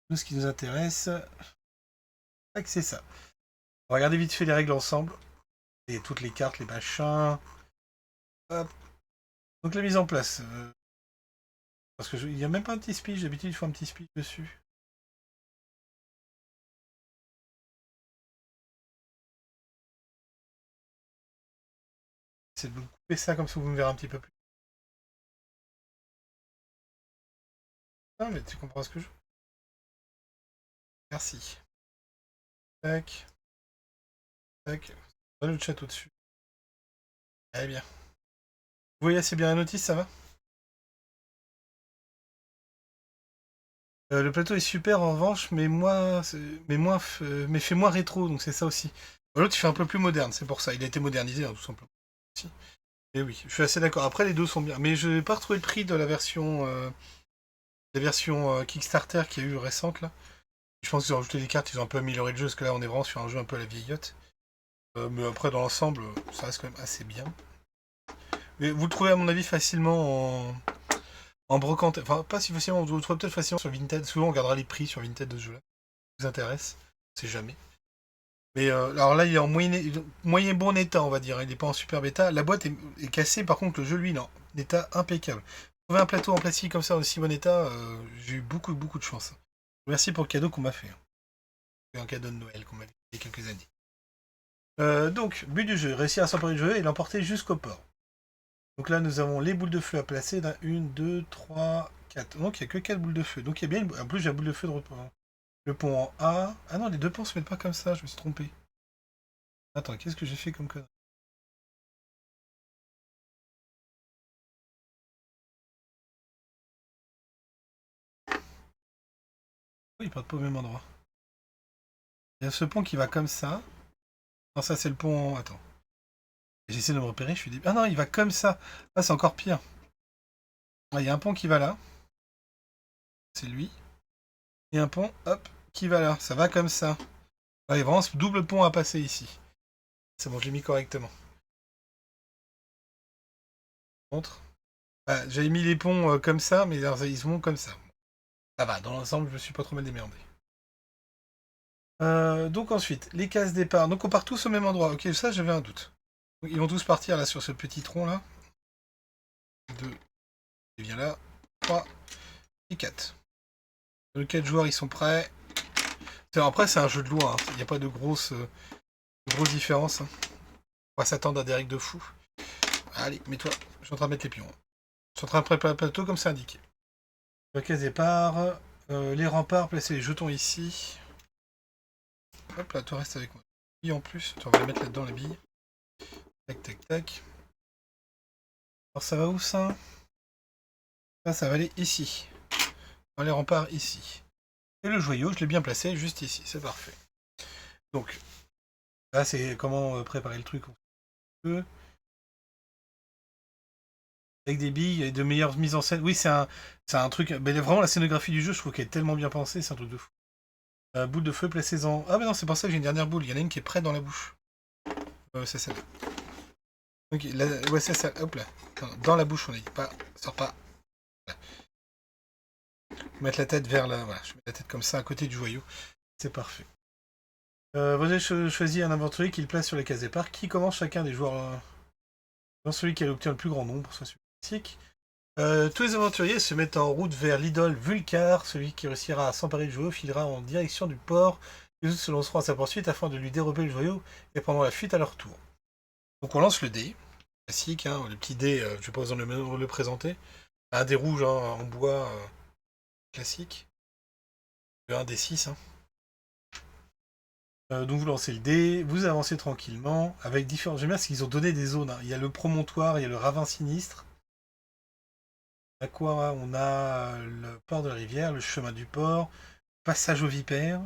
Nous, ce qui nous intéresse, c'est ça. On va regarder vite fait les règles ensemble. Et toutes les cartes, les machins. Hop. Donc la mise en place. Parce que il n'y a même pas un petit speech. D'habitude, il faut un petit speech dessus. C'est de vous couper ça comme ça, vous me verrez un petit peu plus. Non, mais tu comprends ce que je veux. Merci. Tac. Tac. On va le chat au-dessus. Allez bien. Vous voyez assez bien la notice, ça va? Le plateau est super en revanche, mais fait moins rétro, donc c'est ça aussi. L'autre, il fait un peu plus moderne, c'est pour ça. Il a été modernisé, hein, tout simplement. Si. Et oui, je suis assez d'accord. Après, les deux sont bien, mais je n'ai pas retrouvé le prix de la version Kickstarter qu'il y a eu récente là. Je pense qu'ils ont rajouté des cartes, ils ont un peu amélioré le jeu, parce que là, on est vraiment sur un jeu un peu à la vieillotte. Mais après, dans l'ensemble, ça reste quand même assez bien. Mais vous le trouvez à mon avis facilement en brocante. Enfin, pas si facilement, vous le trouvez peut-être facilement sur Vinted. Souvent, on regardera les prix sur Vinted de ce jeu-là. Ça vous intéresse? C'est jamais. Mais alors là, il est en moyen bon état, on va dire. Il n'est pas en super bêta. La boîte est cassée, par contre, le jeu, lui, non. État impeccable. Trouver un plateau en plastique comme ça, en si bon état, j'ai eu beaucoup, beaucoup de chance. Merci pour le cadeau qu'on m'a fait. C'est un cadeau de Noël qu'on m'a fait il y a quelques années. Donc, but du jeu, réussir à s'emparer du jeu et l'emporter jusqu'au port. Donc là, nous avons les boules de feu à placer. 1, 2, 3, 4. Donc il n'y a que 4 boules de feu. Donc il y a bien En plus, j'ai la boule de feu de repos. Le pont en A. Ah non, les deux ponts se mettent pas comme ça, je me suis trompé. Attends, qu'est-ce que j'ai fait comme connerie? Oh, ils partent pas au même endroit. Il y a ce pont qui va comme ça. Non, ça c'est le pont. Attends. J'essaie de me repérer, je suis débile. Ah non, il va comme ça. Ah, c'est encore pire. Ah, il y a un pont qui va là. C'est lui. Et un pont, hop, qui va là. Ça va comme ça. Ah, il y a vraiment ce double pont à passer ici. C'est bon, je l'ai mis correctement. Montre. Ah, j'avais mis les ponts comme ça, mais ils se montent comme ça. Ça va, dans l'ensemble, je me suis pas trop mal démerdé. Donc ensuite, les cases départ. Donc on part tous au même endroit. Ok, ça j'avais un doute. Donc, ils vont tous partir là sur ce petit tronc là. 2, et bien là. 3 et 4. Les 4 joueurs ils sont prêts. Après c'est un jeu de loi, il n'y a pas de grosses différences. Hein. On va s'attendre à des règles de fou. Allez, mets-toi. Je suis en train de mettre les pions. Je suis en train de préparer le plateau comme c'est indiqué. La case départ. Les remparts, placer les jetons ici. Hop là, toi reste avec moi. Billes en plus. On va les mettre là-dedans les billes. Tac, tac, tac. Alors ça va où ça? Ça va aller ici. Dans les remparts ici. Et le joyau, je l'ai bien placé juste ici. C'est parfait. Donc, là c'est comment préparer le truc. avec des billes et de meilleures mises en scène. Oui, c'est un truc... Mais vraiment, la scénographie du jeu, je trouve qu'elle est tellement bien pensée, c'est un truc de fou. Boule de feu, placez-en... Ah mais non, c'est pour ça que j'ai une dernière boule. Il y en a une qui est près dans la bouche. C'est celle-là. Ok, ouais, c'est ça. Hop là. Dans la bouche, on a dit. Pas... Sors pas. Voilà. Mettre la tête vers là. Voilà, je mets la tête comme ça, à côté du joyau. C'est parfait. Vous avez choisi un aventurier qui le place sur les cases départ. Qui commence chacun des joueurs dans celui qui a obtenu le plus grand nombre, soit celui classique. Tous les aventuriers se mettent en route vers l'idole Vulcar. Celui qui réussira à s'emparer du joyau filera en direction du port. Les autres se lanceront à sa poursuite afin de lui dérober le joyau et prendront la fuite à leur tour. Donc on lance le dé. Classique, hein, le petit dé, je vais pas besoin de le présenter. Un dé rouge hein, en bois classique. Le 1 des 6. Hein. Donc vous lancez le dé, vous avancez tranquillement, avec différents... J'aime bien parce qu'ils ont donné des zones. Hein. Il y a le promontoire, il y a le ravin sinistre. À quoi on a le port de la rivière, le chemin du port, passage aux vipères,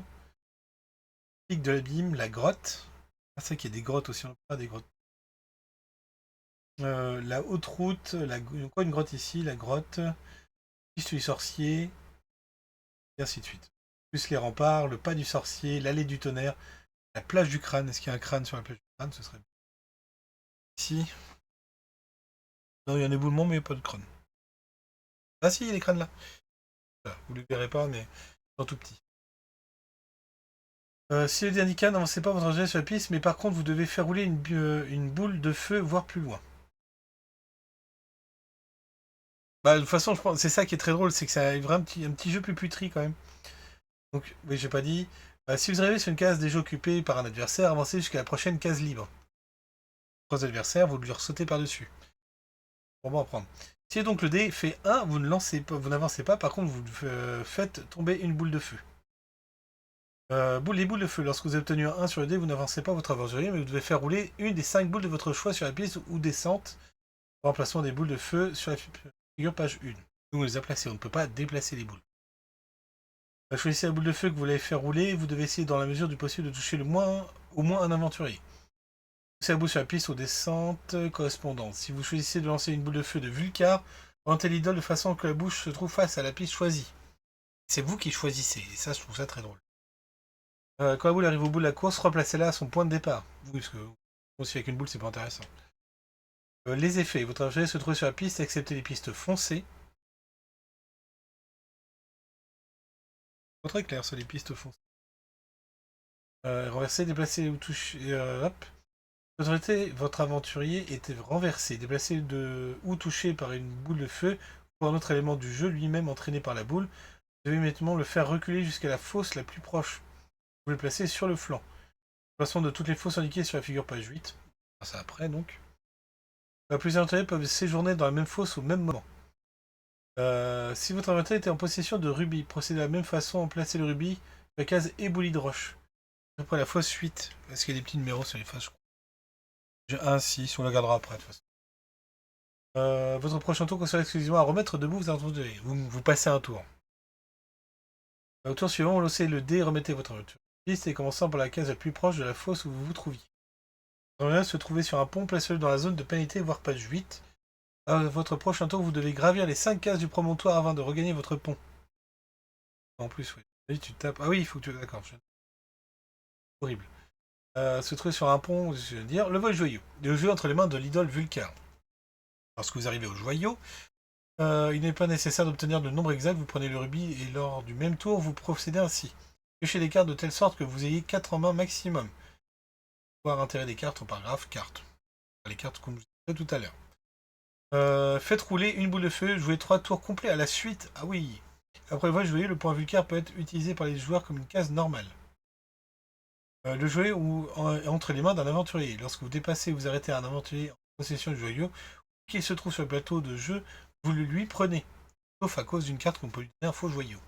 pic de l'abîme, la grotte. Ah, c'est vrai qu'il y a des grottes aussi, on n'a pas des grottes. La haute route, quoi une grotte ici, la grotte, piste du sorcier, et ainsi de suite. Plus les remparts, le pas du sorcier, l'allée du tonnerre, la plage du crâne. Est-ce qu'il y a un crâne sur la plage du crâne? Ce serait ici. Non, il y a un éboulement, mais il n'y a pas de crâne. Ah si, il y a les crânes là. Voilà, vous ne les verrez pas, mais ils sont tout petits. Si le dé indique n'avancez pas votre objet sur la piste, mais par contre, vous devez faire rouler une boule de feu, voire plus loin. Bah, de toute façon, je pense, c'est ça qui est très drôle, c'est que ça arrive un petit jeu plus putri quand même. Donc, oui, j'ai pas dit. Si vous arrivez sur une case déjà occupée par un adversaire, avancez jusqu'à la prochaine case libre. Trois adversaires, vous lui sautez par-dessus. Pour bon apprendre. Si donc le dé fait 1, vous ne lancez pas, vous n'avancez pas, par contre, vous faites tomber une boule de feu. Les boules de feu. Lorsque vous avez obtenu un 1 sur le dé, vous n'avancez pas votre aventurier, mais vous devez faire rouler une des 5 boules de votre choix sur la piste ou descente. Remplacement des boules de feu sur la figure page 1. Vous les a placées, on ne peut pas déplacer les boules. Choisissez la boule de feu que vous voulez faire rouler, vous devez essayer dans la mesure du possible de toucher au moins un aventurier. Poussez la boule sur la piste aux descentes correspondantes. Si vous choisissez de lancer une boule de feu de Vulcar, orientez l'idole de façon que la bouche se trouve face à la piste choisie. C'est vous qui choisissez, et ça je trouve ça très drôle. Quand la boule arrive au bout de la course, replacez-la à son point de départ. Oui, parce que aussi avec une boule c'est pas intéressant. Les effets. Votre aventurier se trouve sur la piste, excepté les pistes foncées. Pas très clair sur les pistes foncées. Renverser, déplacer ou toucher. Hop. Votre aventurier était renversé, déplacé ou touché par une boule de feu ou un autre élément du jeu, lui-même entraîné par la boule. Vous devez immédiatement le faire reculer jusqu'à la fosse la plus proche. Vous le placez sur le flanc. Placement de toutes les fosses indiquées sur la figure page 8. Ça après donc. Plusieurs aventuriers peuvent séjourner dans la même fosse au même moment. Si votre aventurier était en possession de rubis, procédez de la même façon en placer le rubis sur la case éboulie de roche. Après la fosse 8. Est-ce qu'il y a des petits numéros sur les fosses? J'ai un 6, on le gardera après de toute façon. Votre prochain tour consiste exclusivement à remettre debout vos aventuriers. Vous passez un tour. Au tour suivant, vous lancez le dé et remettez votre aventurier. Liste et commençant par la case la plus proche de la fosse où vous vous trouviez. Votre aventurier se trouvait sur un pont, placez-le dans la zone de pénalité, voire page 8. À votre prochain tour, vous devez gravir les 5 cases du promontoire avant de regagner votre pont. En plus, oui. Oui, tu tapes. Ah oui, il faut que tu. D'accord. Horrible. Se trouver sur un pont, je veux dire, le vol joyau. Le jeu entre les mains de l'idole Vulcar. Lorsque vous arrivez au joyau, il n'est pas nécessaire d'obtenir le nombre exact, vous prenez le rubis et lors du même tour, vous procédez ainsi. Piochez les cartes de telle sorte que vous ayez 4 en main maximum. Pouvoir intéresser des cartes en paragraphe, cartes. Les cartes comme je disais tout à l'heure. Faites rouler une boule de feu, jouez 3 tours complets à la suite. Ah oui. Après le vol joyau, le point Vulcar peut être utilisé par les joueurs comme une case normale. Le jouet entre les mains d'un aventurier. Lorsque vous dépassez ou vous arrêtez un aventurier en possession du joyau, qu'il se trouve sur le plateau de jeu, vous le lui prenez. Sauf à cause d'une carte qu'on peut lui donner un faux joyau.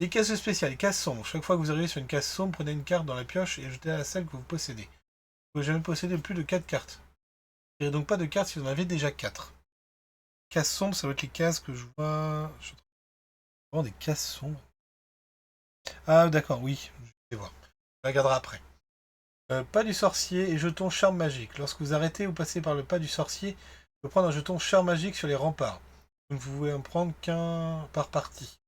Les cases spéciales, les cases sombres. Chaque fois que vous arrivez sur une case sombre, prenez une carte dans la pioche et ajoutez-la à celle que vous possédez. Vous ne pouvez jamais posséder plus de 4 cartes. Vous n'avez donc pas de cartes si vous en avez déjà 4. Cases sombres, ça doit être les cases que je vois... Vraiment des cases sombres. Ah d'accord, oui. Je vais voir. On regardera après. Pas du sorcier et jetons charme magique. Lorsque vous arrêtez ou passez par le pas du sorcier, peut prendre un jeton char magique sur les remparts. Vous ne pouvez en prendre qu'un par partie.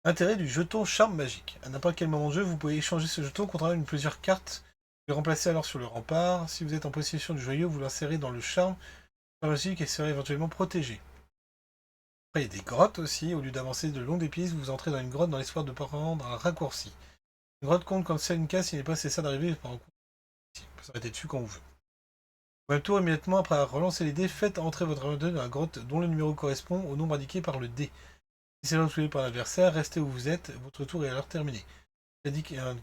Intérêt du jeton charme magique. À n'importe quel moment de jeu, vous pouvez échanger ce jeton contre une plusieurs cartes. Le remplacer alors sur le rempart. Si vous êtes en possession du joyau, vous l'insérez dans le charme magique et serez éventuellement protégé. Après, il y a des grottes aussi. Au lieu d'avancer de long des pistes, vous entrez dans une grotte dans l'espoir de prendre un raccourci. Une grotte compte comme c'est une case, il n'est pas nécessaire d'arriver par un coup. Vous pouvez s'arrêter dessus quand vous voulez. Au même tour, immédiatement après avoir relancé les dés, faites entrer votre inventaire dans la grotte dont le numéro correspond au nombre indiqué par le dé. Si c'est reçu par l'adversaire, restez où vous êtes, votre tour est alors terminé. Indique 1,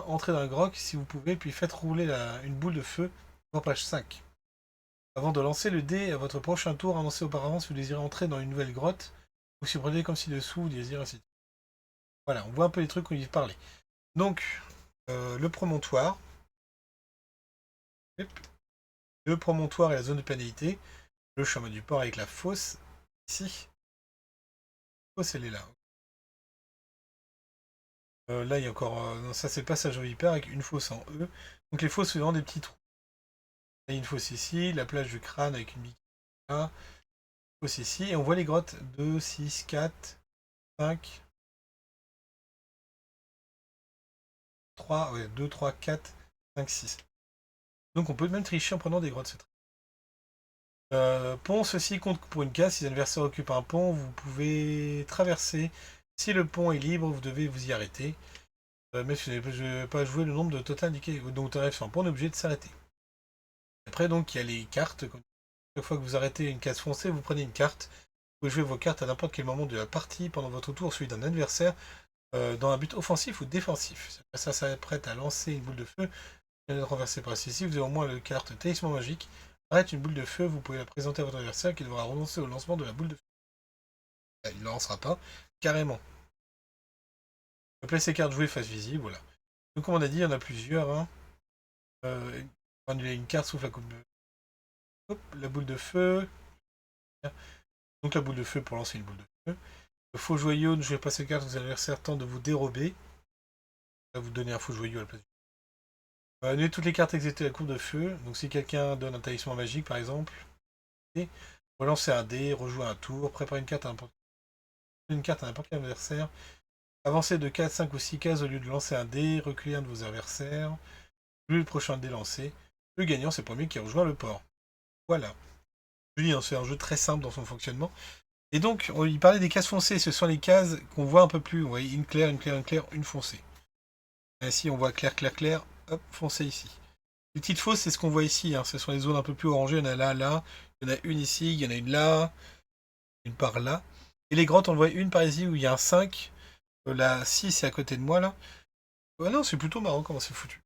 entrez dans la grotte si vous pouvez, puis faites rouler une boule de feu pour page 5. Avant de lancer le dé à votre prochain tour, annoncez auparavant si vous désirez entrer dans une nouvelle grotte, ou si vous prenez comme ci-dessous, vous désirez ainsi. Voilà, on voit un peu les trucs où il parlait. Donc, le promontoire. Le promontoire et la zone de pénalité. Le chemin du port avec la fosse. Ici. La fosse, elle est là. Là, il y a encore... non, ça, c'est le passage au vipère avec une fosse en E. Donc les fosses, c'est vraiment des petits trous. Il y a une fosse ici, la plage du crâne avec une bille là. Une fosse ici, et on voit les grottes. 2, 6, 4, 5... 3, ouais, 2, 3, 4, 5, 6. Donc on peut même tricher en prenant des grottes, c'est très... pont, ceci compte pour une case. Si l'adversaire occupe un pont, vous pouvez traverser. Si le pont est libre, vous devez vous y arrêter. Mais si vous n'avez pas joué le nombre de total indiqué, donc on arrive sur un pont, on est obligé de s'arrêter. Après, donc, il y a les cartes. Chaque fois que vous arrêtez une case foncée, vous prenez une carte. Vous pouvez jouer vos cartes à n'importe quel moment de la partie, pendant votre tour, celui d'un adversaire, dans un but offensif ou défensif. Ça s'apprête à lancer une boule de feu. Elle vient d'être renversée par ici. Vous avez au moins la carte talisman magique. Arrête une boule de feu, vous pouvez la présenter à votre adversaire qui devra renoncer au lancement de la boule de feu. Il ne lancera pas, carrément. Placer ces cartes jouées face visible, voilà. Donc comme on a dit, il y en a plusieurs. Hein. Annuler une carte sauf la coupe de... Hop, la boule de feu. Donc la boule de feu pour lancer une boule de feu. Le faux joyau, ne jouez pas ces cartes, vos adversaires tentent de vous dérober. Là, vous donnez un faux joyau à la place. Annuler toutes les cartes exécutées à la coupe de feu. Donc si quelqu'un donne un talisman magique par exemple, relancer un dé, rejouer un tour, préparer une carte à n'importe quel adversaire. Avancez de 4, 5 ou 6 cases au lieu de lancer un dé, reculer un de vos adversaires. Plus le prochain dé lancé. Le gagnant, c'est le premier qui rejoint le port. Voilà. Je dis, c'est un jeu très simple dans son fonctionnement. Et donc, il parlait des cases foncées. Ce sont les cases qu'on voit un peu plus. Vous voyez, une claire, une claire, une claire, une foncée. Ainsi, on voit clair, clair, clair. Hop, foncé ici. Les petites fausses, c'est ce qu'on voit ici. Hein. Ce sont les zones un peu plus orangées. Il y en a là, là. Il y en a une ici. Il y en a une là. Une par là. Et les grottes, on le voit une par ici où il y a un 5. La 6 est à côté de moi, là. Ouais, non, c'est plutôt marrant comment c'est foutu.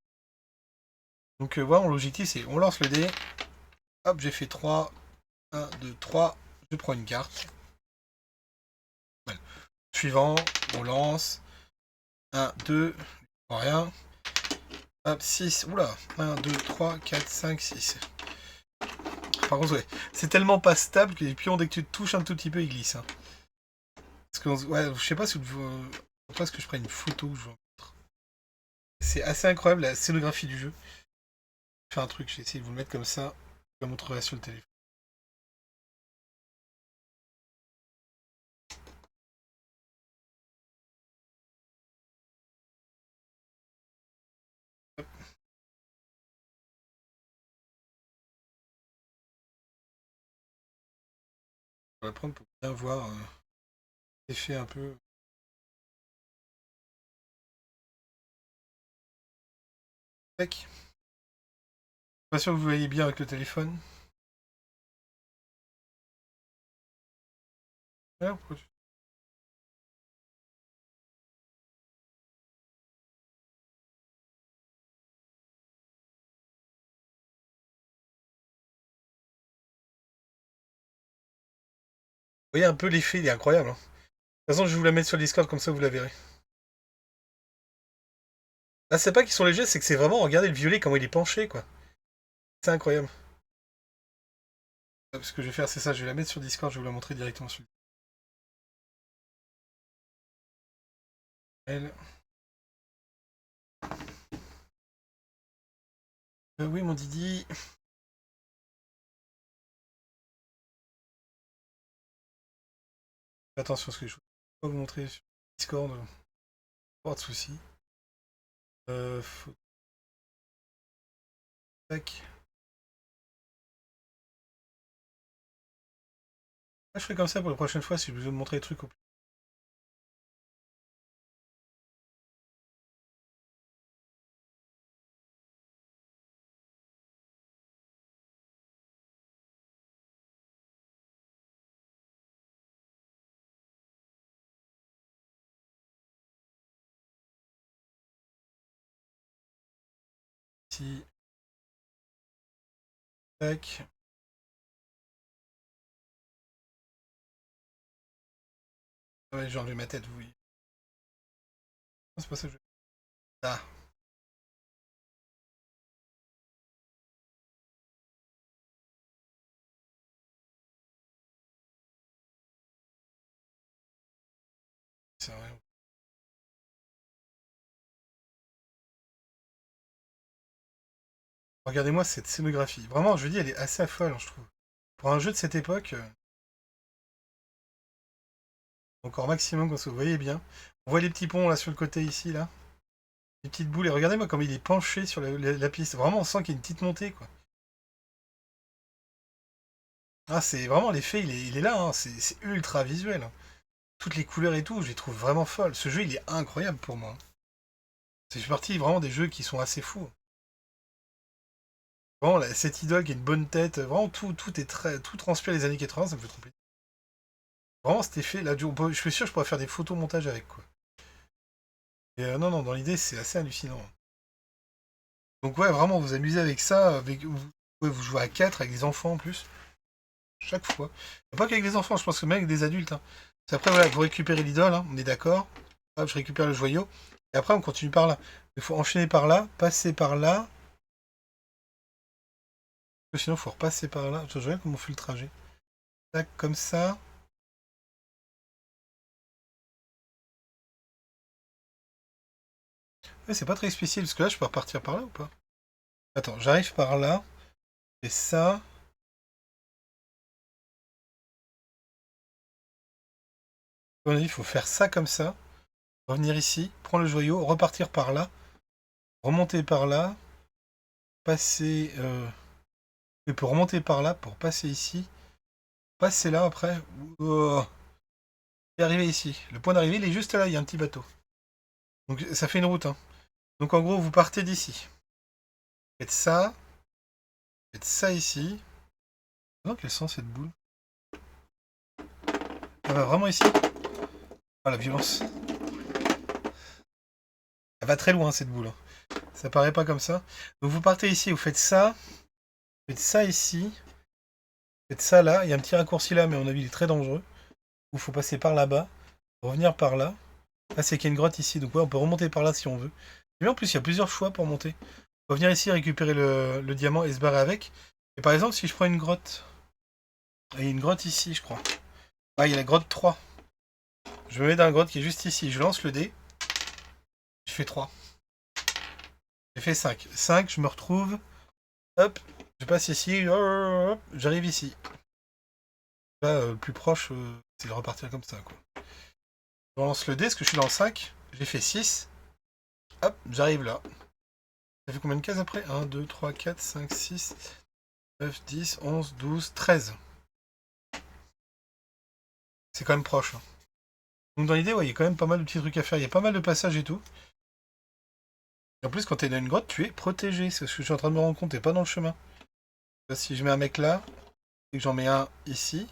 Donc, voilà, l'objectif, c'est on lance le dé. Hop, j'ai fait 3. 1, 2, 3. Je prends une carte. Voilà. Suivant, on lance. 1, 2, rien. Hop, 6. Oula. 1, 2, 3, 4, 5, 6. Par contre, ouais, c'est tellement pas stable que les pions, dès que tu touches un tout petit peu, ils glissent. Hein. Parce que, ouais, je sais pas si vous... Je pense que je prenne une photo. C'est assez incroyable la scénographie du jeu. Je vais faire un truc, je vais essayer de vous le mettre comme ça. Je vous montrerai sur le téléphone. On va prendre pour bien voir l'effet un peu. Tac. Pas sûr que vous voyez bien avec le téléphone. Ah, pourquoi tu... Vous voyez un peu l'effet, il est incroyable. Hein. De toute façon, je vais vous la mettre sur le Discord, comme ça vous la verrez. Là, c'est pas qu'ils sont légers, c'est que c'est vraiment, regardez le violet, comment il est penché, quoi. C'est incroyable. Ce que je vais faire, c'est ça, je vais la mettre sur Discord, je vais vous la montrer directement sur elle. Oui, mon Didi. Attention à ce que je ne peux pas vous montrer sur Discord. Pas de soucis. Faut... Tac. Ah, je ferai comme ça pour la prochaine fois si j'ai besoin de montrer les trucs au plus. Ici. Tac. Ah ouais, j'ai enlevé ma tête, vous voyez. Non, c'est pas ça que je... Ah. C'est vrai. Regardez-moi cette scénographie. Vraiment, je veux dire, elle est assez folle, hein, je trouve. Pour un jeu de cette époque, encore maximum, comme ça, vous voyez bien. On voit les petits ponts là sur le côté ici, là. Les petites boules. Et regardez-moi comme il est penché sur la piste. Vraiment, on sent qu'il y a une petite montée, quoi. Ah, c'est vraiment l'effet, il est là, hein. C'est ultra visuel, hein. Toutes les couleurs et tout, je les trouve vraiment folles. Ce jeu, il est incroyable pour moi. C'est fait partie vraiment des jeux qui sont assez fous. Vraiment, cette idole qui a une bonne tête, vraiment tout est très, tout transpire les années 80, ça me fait trop plaisir. Vraiment cet effet, là, je suis sûr que je pourrais faire des photomontages avec, quoi. Et non, non, dans l'idée, c'est assez hallucinant. Donc ouais, vraiment, vous amusez avec ça, vous jouez à 4 avec des enfants en plus, chaque fois. Et pas qu'avec des enfants, je pense que même avec des adultes, hein. C'est après, voilà, vous récupérez l'idole, hein, on est d'accord. Hop, je récupère le joyau. Et après, on continue par là. Il faut enchaîner par là, passer par là. Sinon, il faut repasser par là. Je regarde comment on fait le trajet. Tac, comme ça. Ouais, c'est pas très spécial, parce que là, je peux repartir par là ou pas? Attends, j'arrive par là. Et ça. Il faut faire ça comme ça. Revenir ici, prendre le joyau, repartir par là. Remonter par là. Passer... Et pour remonter par là, pour passer ici. Passer là après. Oh. Et arriver ici. Le point d'arrivée, il est juste là, il y a un petit bateau. Donc ça fait une route, hein. Donc en gros, vous partez d'ici. Faites ça. Faites ça ici. Dans quel sens cette boule? Elle va vraiment ici? Ah, la violence. Elle va très loin, cette boule, hein. Ça paraît pas comme ça. Donc vous partez ici, vous faites ça. Faites ça ici. Faites ça là. Il y a un petit raccourci là, mais à mon avis, il est très dangereux. Il faut passer par là-bas. Revenir par là. Là, c'est qu'il y a une grotte ici. Donc ouais, on peut remonter par là si on veut. Et en plus, il y a plusieurs choix pour monter. Revenir ici, récupérer le diamant et se barrer avec. Et par exemple, si je prends une grotte. Il y a une grotte ici, je crois. Ah, il y a la grotte 3. Je me mets dans la grotte qui est juste ici. Je lance le dé. Je fais 3. J'ai fait 5. 5, je me retrouve. Hop, je passe ici. Hop, j'arrive ici. Là, le plus proche, c'est de repartir comme ça, quoi. Je relance le dé, parce que je suis dans le 5. J'ai fait 6. Hop, j'arrive là. Ça fait combien de cases après? 1, 2, 3, 4, 5, 6, 9, 10, 11, 12, 13. C'est quand même proche, hein. Donc dans l'idée, ouais, il y a quand même pas mal de petits trucs à faire. Il y a pas mal de passages et tout. Et en plus, quand t'es dans une grotte, tu es protégé. C'est ce que je suis en train de me rendre compte. T'es pas dans le chemin. Là, si je mets un mec là, et que j'en mets un ici.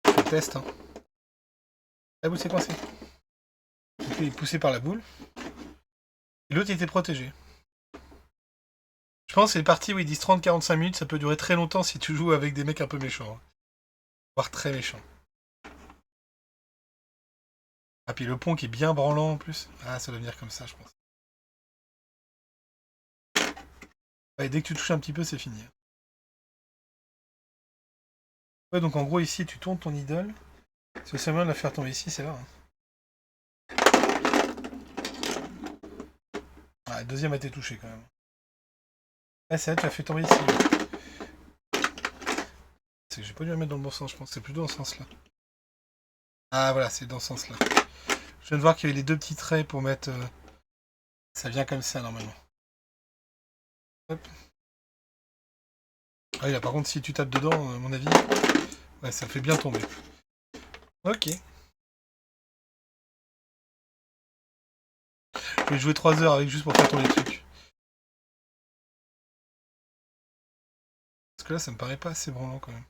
Je teste, hein. La boule s'est coincée. Donc, il est poussé par la boule. Et l'autre était protégé. Je pense que c'est les parties où ils disent 30-45 minutes. Ça peut durer très longtemps si tu joues avec des mecs un peu méchants, hein. Voire très méchants. Ah, puis le pont qui est bien branlant en plus. Ah, ça doit venir comme ça, je pense. Ouais, dès que tu touches un petit peu, c'est fini. Ouais, donc en gros, ici, tu tournes ton idole. C'est aussi bien de la faire tomber ici, c'est là, hein. Ah, la deuxième a été touchée quand même. Ah, c'est là, tu l'as fait tomber ici. J'ai pas dû la mettre dans le bon sens, je pense que c'est plutôt dans ce sens-là. Ah voilà, c'est dans ce sens-là. Je viens de voir qu'il y avait les deux petits traits pour mettre... Ça vient comme ça, normalement. Hop. Ah oui, là, par contre, si tu tapes dedans, à mon avis... Ouais, ça le fait bien tomber. Ok. Je vais jouer 3 heures avec juste pour faire tomber les trucs. Parce que là, ça me paraît pas assez branlant, quand même.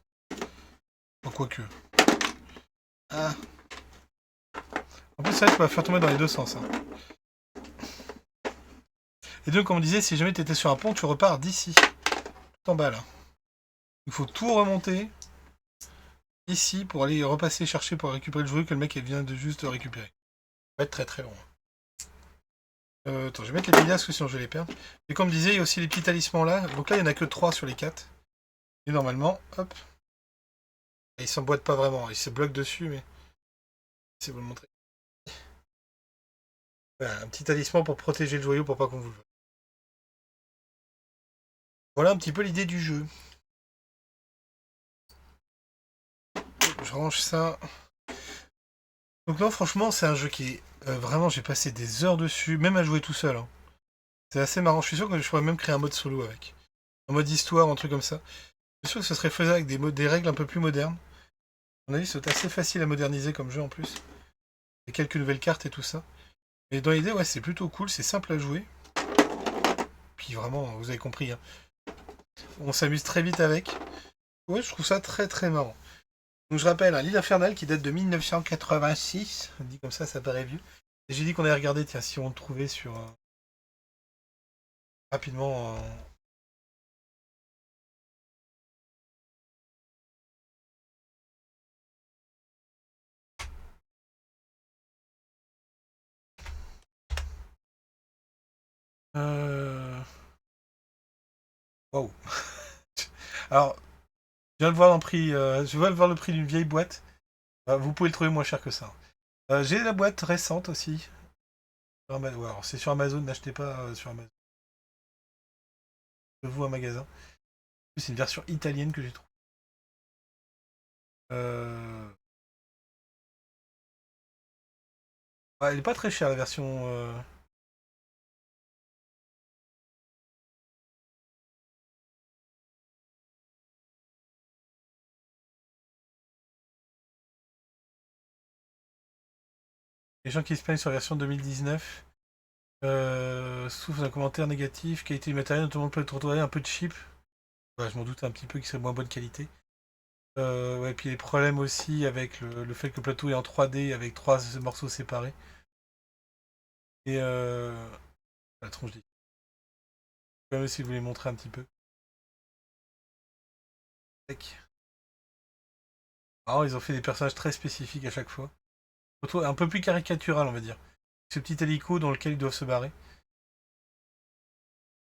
Bon, quoique. Ah. En plus, ça, tu vas faire tomber dans les deux sens. Hein. Et donc, comme on disait, si jamais tu étais sur un pont, tu repars d'ici. Tout en bas, là. Il faut tout remonter ici pour aller repasser chercher pour récupérer le jouet que le mec vient de juste récupérer. Ça va être très très long. Attends, je vais mettre les dégâts parce que sinon je vais les perdre. Et comme je disais, il y a aussi les petits talismans là. Donc là, il n'y en a que 3 sur les 4. Et normalement, hop. Et il s'emboîte pas vraiment. Il se bloque dessus, mais... Je vais vous le montrer. Voilà, un petit talisman pour protéger le joyau pour pas qu'on vous le voie. Voilà un petit peu l'idée du jeu. Je range ça. Donc non, franchement, c'est un jeu qui est... vraiment, j'ai passé des heures dessus, même à jouer tout seul. Hein. C'est assez marrant. Je suis sûr que je pourrais même créer un mode solo avec. Un mode histoire, un truc comme ça. Je suis sûr que ce serait faisable avec des règles un peu plus modernes. À mon avis, c'est assez facile à moderniser comme jeu en plus. Il y a quelques nouvelles cartes et tout ça. Mais dans l'idée, ouais, c'est plutôt cool, c'est simple à jouer. Puis vraiment, vous avez compris. Hein. On s'amuse très vite avec. Ouais, je trouve ça très très marrant. Donc je rappelle, l'île infernale qui date de 1986. Dit comme ça paraît vieux. Et j'ai dit qu'on allait regarder, tiens, si on le trouvait sur... rapidement... Waouh. Alors, je viens de voir le prix, je viens de voir le prix d'une vieille boîte. Vous pouvez le trouver moins cher que ça. J'ai la boîte récente aussi. Ouais, alors c'est sur Amazon, n'achetez pas sur Amazon. Je vous un magasin. C'est une version italienne que j'ai trouvée. Elle est pas très chère la version. Les gens qui se plaignent sur la version 2019 souffrent d'un commentaire négatif, qualité du matériel, notamment peut être retrouvé un peu de cheap. Ouais, je m'en doute un petit peu qu'il serait moins bonne qualité. Ouais, puis les problèmes aussi avec le fait que le plateau est en 3D avec 3 morceaux séparés. Et la tronche des... Je vais même essayer de vous les montrer un petit peu. Tac. Alors, ils ont fait des personnages très spécifiques à chaque fois. Un peu plus caricatural, on va dire. Ce petit hélico dans lequel ils doivent se barrer.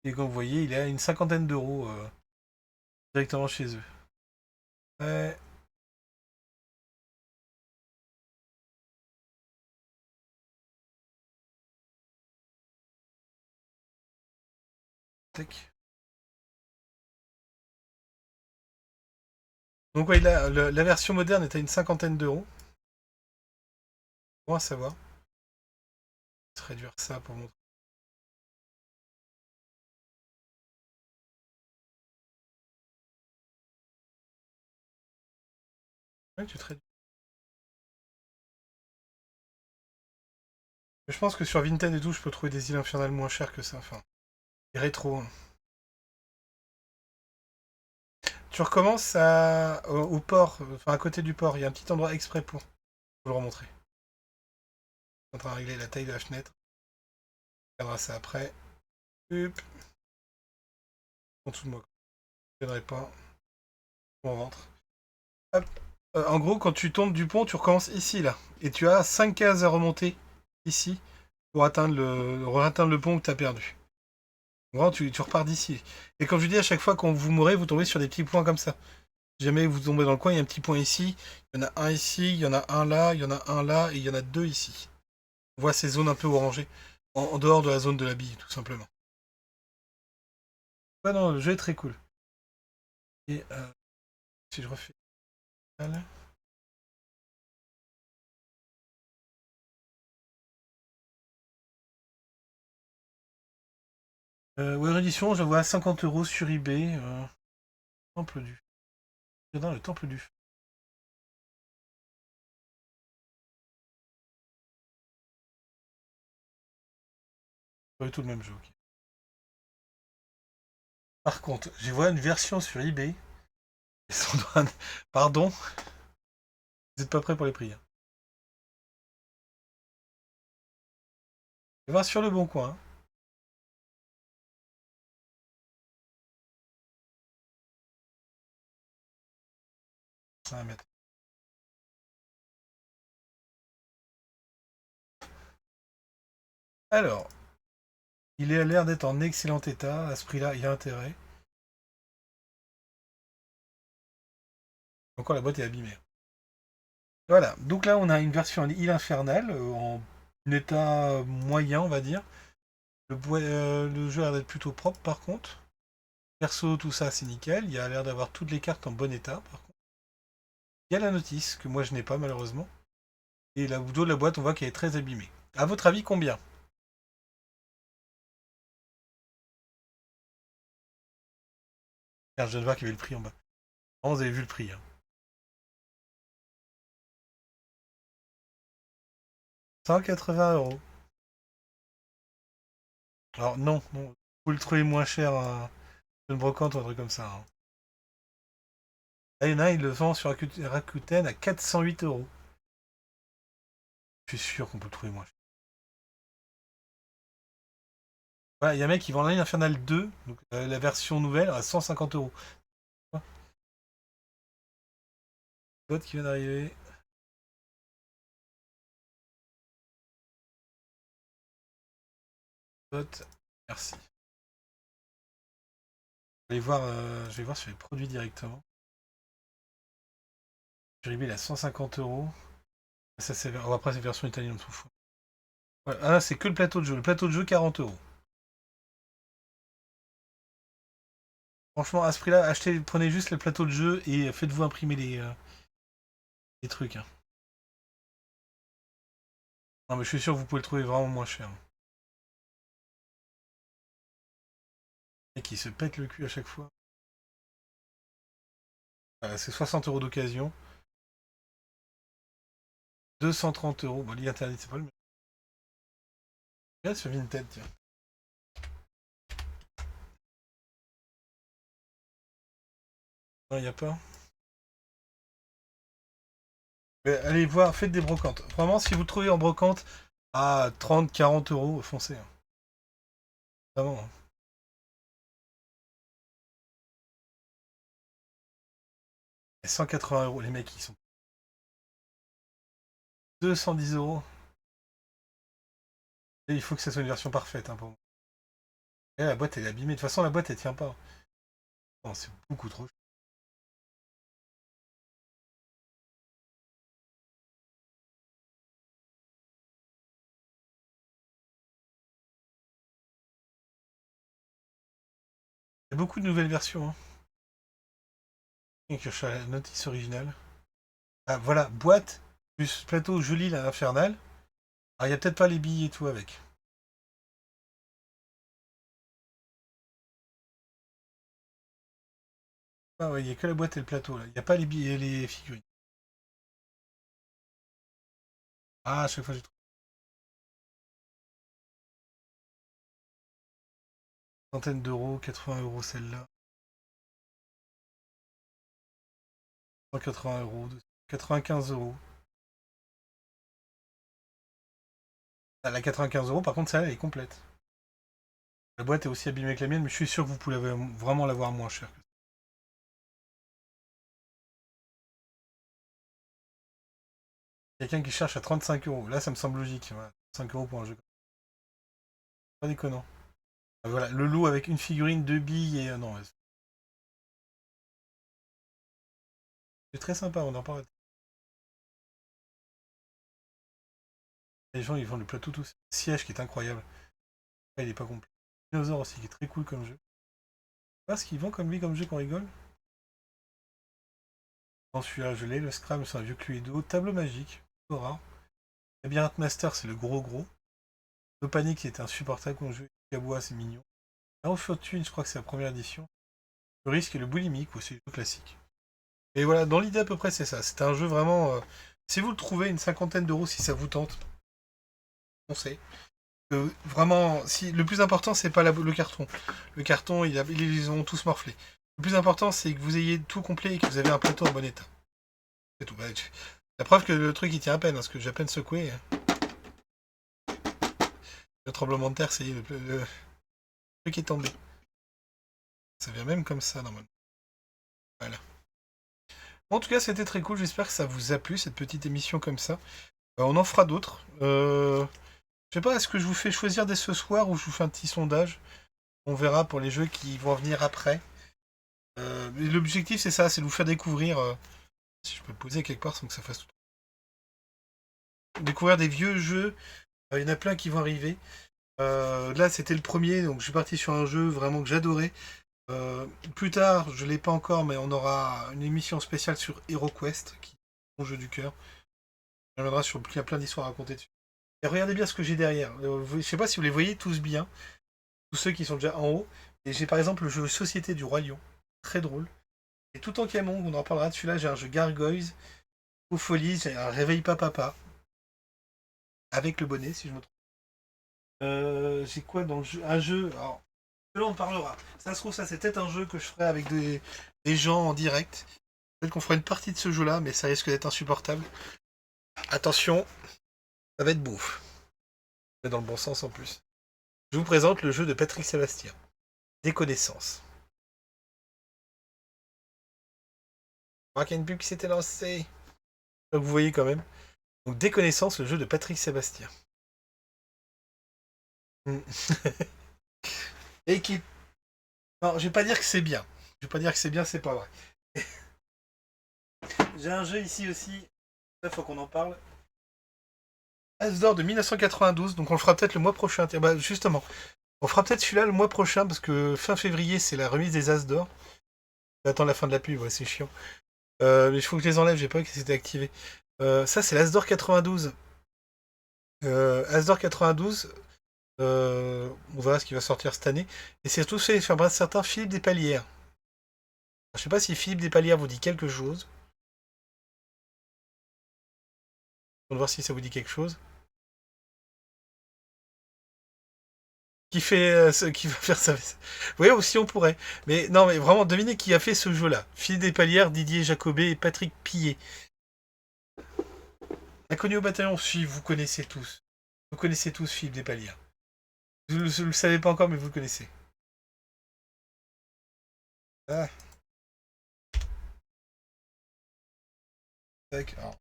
Et comme vous voyez, il est à une 50aine d'euros directement chez eux. Ouais. Tac. Donc ouais, la version moderne est à une 50aine d'euros. Bon à savoir. Je vais réduire ça pour montrer. Ouais, tu te réduis. Mais je pense que sur Vinted et tout, je peux trouver des îles infernales moins chères que ça. Enfin, des rétro. Hein. Tu recommences au port, enfin à côté du port. Il y a un petit endroit exprès pour. Je vais vous le remontrer. Je suis en train de régler la taille de la fenêtre. On regardera ça après. Hup. En dessous de moi. Je ne viendrai pas. On rentre. Hop. En gros, quand tu tombes du pont, tu recommences ici, là. Et tu as 5 cases à remonter ici pour atteindre le pont que tu as perdu. Vraiment, tu repars d'ici. Et comme je dis, à chaque fois quand vous mourrez, vous tombez sur des petits points comme ça. Si jamais vous tombez dans le coin, il y a un petit point ici, il y en a un ici, il y en a un là, il y en a un là, et il y en a 2 ici. On voit ces zones un peu orangées, en dehors de la zone de la bille, tout simplement. Ouais, non, le jeu est très cool. Et si je refais Ouais, réédition, je la vois à 50 € sur eBay. Temple du. Dans le Temple du Feu. Pas du tout le même jeu, ok. Par contre, j'ai vois une version sur eBay. Pardon, vous n'êtes pas prêts pour les prix, hein. Je vais voir sur le bon coin, hein. Ah, merde. Alors, il a l'air d'être en excellent état. À ce prix-là, il y a intérêt. Encore la boîte est abîmée. Voilà, donc là on a une version en île infernale, en état moyen on va dire. Le jeu a l'air d'être plutôt propre par contre. Perso, tout ça c'est nickel. Il y a l'air d'avoir toutes les cartes en bon état par contre. Il y a la notice que moi je n'ai pas malheureusement. Et la dos de la boîte on voit qu'elle est très abîmée. À votre avis combien? Car je viens de voir qu'il y avait le prix en bas. Oh, vous avez vu le prix, hein. 180 €. Alors non, non. Vous le trouvez moins cher une brocante ou un truc comme ça, hein. Là, il y en a, il le vend sur Rakuten à 408 €. Je suis sûr qu'on peut le trouver moins cher. Voilà, il y a un mec qui vend Line Infernal 2, donc, la version nouvelle, à 150 €. L'autre qui vient d'arriver. Vote, merci. Je vais voir sur les produits directement. Juribi, il a 150 €. Ça, après, c'est version italienne, on s'en fout. Voilà. Ah, c'est que le plateau de jeu. Le plateau de jeu, 40 €. Franchement, à ce prix-là, prenez juste le plateau de jeu et faites-vous imprimer les trucs, hein. Non, mais je suis sûr que vous pouvez le trouver vraiment moins cher. Et qui se pète le cul à chaque fois. Voilà, c'est 60 € d'occasion. 230 €. Bon, ligne interdite, c'est pas le même. Regarde sur Vinted, tiens. Non, il n'y a pas. Mais allez voir, faites des brocantes. Vraiment, si vous le trouvez en brocante à 30, 40 €, foncez, hein. Vraiment, hein. 180 €, les mecs, ils sont. 210 €. Et il faut que ça soit une version parfaite, hein, pour moi. Et la boîte, elle est abîmée. De toute façon, la boîte, elle tient pas. Non, c'est beaucoup trop cher. Il y a beaucoup de nouvelles versions, hein. Et que je la notice originale. Ah, voilà, boîte, plus plateau joli, là, infernal. Ah, il y a peut-être pas les billes et tout avec. Ah ouais, il y a que la boîte et le plateau, là. Il n'y a pas les billes et les figurines. Ah, à chaque fois, j'ai trouvé. Centaine d'euros, 80 € celle-là. 180 €, 95 €. Ah, la 95 € par contre, celle-là, elle est complète. La boîte est aussi abîmée que la mienne, mais je suis sûr que vous pouvez vraiment l'avoir moins cher que ça. Quelqu'un qui cherche à 35 €. Là, ça me semble logique. Voilà. 5 € pour un jeu. Pas déconnant. Ah, voilà, le loup avec une figurine, deux billes et. Non, ouais, c'est très sympa, on en parle. Les gens, ils vendent le plateau tout. Siège qui est incroyable. Ah, il est pas complet. Dinosaure aussi, qui est très cool comme jeu. Tu vois ce qu'ils vendent comme lui comme jeu qu'on rigole? Dans celui-là, je l'ai. Le Scram, c'est un vieux Cluedo. Tableau magique. Aura. Labyrinth Master, c'est le gros. No Panic, c'est insupportable qu'on joue. Gabois, c'est mignon. Arrow Fortune, je crois que c'est la première édition. Le risque et le boulimique, c'est le jeu classique. Et voilà, dans l'idée à peu près, c'est ça. C'est un jeu vraiment. Si vous le trouvez, une 50aine d'euros, si ça vous tente, foncez. Vraiment, si le plus important, c'est pas le carton. Le carton, ils ont tous morflé. Le plus important, c'est que vous ayez tout complet et que vous avez un plateau en bon état. C'est tout. Bah, la preuve que le truc il tient à peine, parce que j'ai à peine secoué. Le tremblement de terre, c'est le truc est tombé. Ça vient même comme ça normalement. Voilà. En tout cas, c'était très cool. J'espère que ça vous a plu cette petite émission comme ça. On en fera d'autres. Je sais pas, est-ce que je vous fais choisir dès ce soir ou je vous fais un petit sondage? On verra pour les jeux qui vont venir après. L'objectif, c'est ça, c'est de vous faire découvrir. Si je peux le poser quelque part sans que ça fasse tout. Découvrir des vieux jeux. Il y en a plein qui vont arriver. Là, c'était le premier, donc je suis parti sur un jeu vraiment que j'adorais. Plus tard, je l'ai pas encore, mais on aura une émission spéciale sur HeroQuest, qui est mon jeu du cœur. On reviendra sur il y a plein d'histoires à raconter dessus. Et regardez bien ce que j'ai derrière. Je sais pas si vous les voyez tous bien, tous ceux qui sont déjà en haut. Et j'ai par exemple le jeu Société du Roi Lion, très drôle. Et tout en Camon, on en parlera de celui-là. J'ai un jeu Gargoyles, aux folies, j'ai un Réveille pas papa, avec le bonnet si je me trompe. J'ai quoi dans le jeu? Un jeu. Alors, là on parlera. Ça se trouve, ça c'est peut-être un jeu que je ferai avec des gens en direct. Peut-être qu'on fera une partie de ce jeu-là, mais ça risque d'être insupportable. Attention, ça va être bouffe. Mais dans le bon sens en plus. Je vous présente le jeu de Patrick Sébastien. Déconnaissance. Ah, qu'il y a une pub qui s'était lancée. Donc vous voyez quand même. Donc Déconnaissance, le jeu de Patrick Sébastien. Et qui... Non, je vais pas dire que c'est bien. Je vais pas dire que c'est bien, c'est pas vrai. J'ai un jeu ici aussi. Il faut qu'on en parle. As d'or de 1992, donc on le fera peut-être le mois prochain. Bah, justement, on fera peut-être celui-là le mois prochain, parce que fin février, c'est la remise des As d'or. J'attends la fin de la pub, ouais, c'est chiant. Mais il faut que je les enlève, j'ai pas vu que c'était activé. Ça, c'est l'As d'or 92. As d'or 92, on verra ce qui va sortir cette année. Et c'est surtout fait par un certain Philippe Despalières. Je sais pas si Philippe Despalières vous dit quelque chose. On va voir si ça vous dit quelque chose. Qui va faire ça. Oui, aussi on pourrait. Mais non, mais vraiment, devinez qui a fait ce jeu-là. Philippe Despalières, Didier Jacobet et Patrick Pillet. Inconnu au bataillon, si vous connaissez tous. Vous connaissez tous Philippe Despalières. Vous ne le savez pas encore, mais vous le connaissez. Ah. Alors,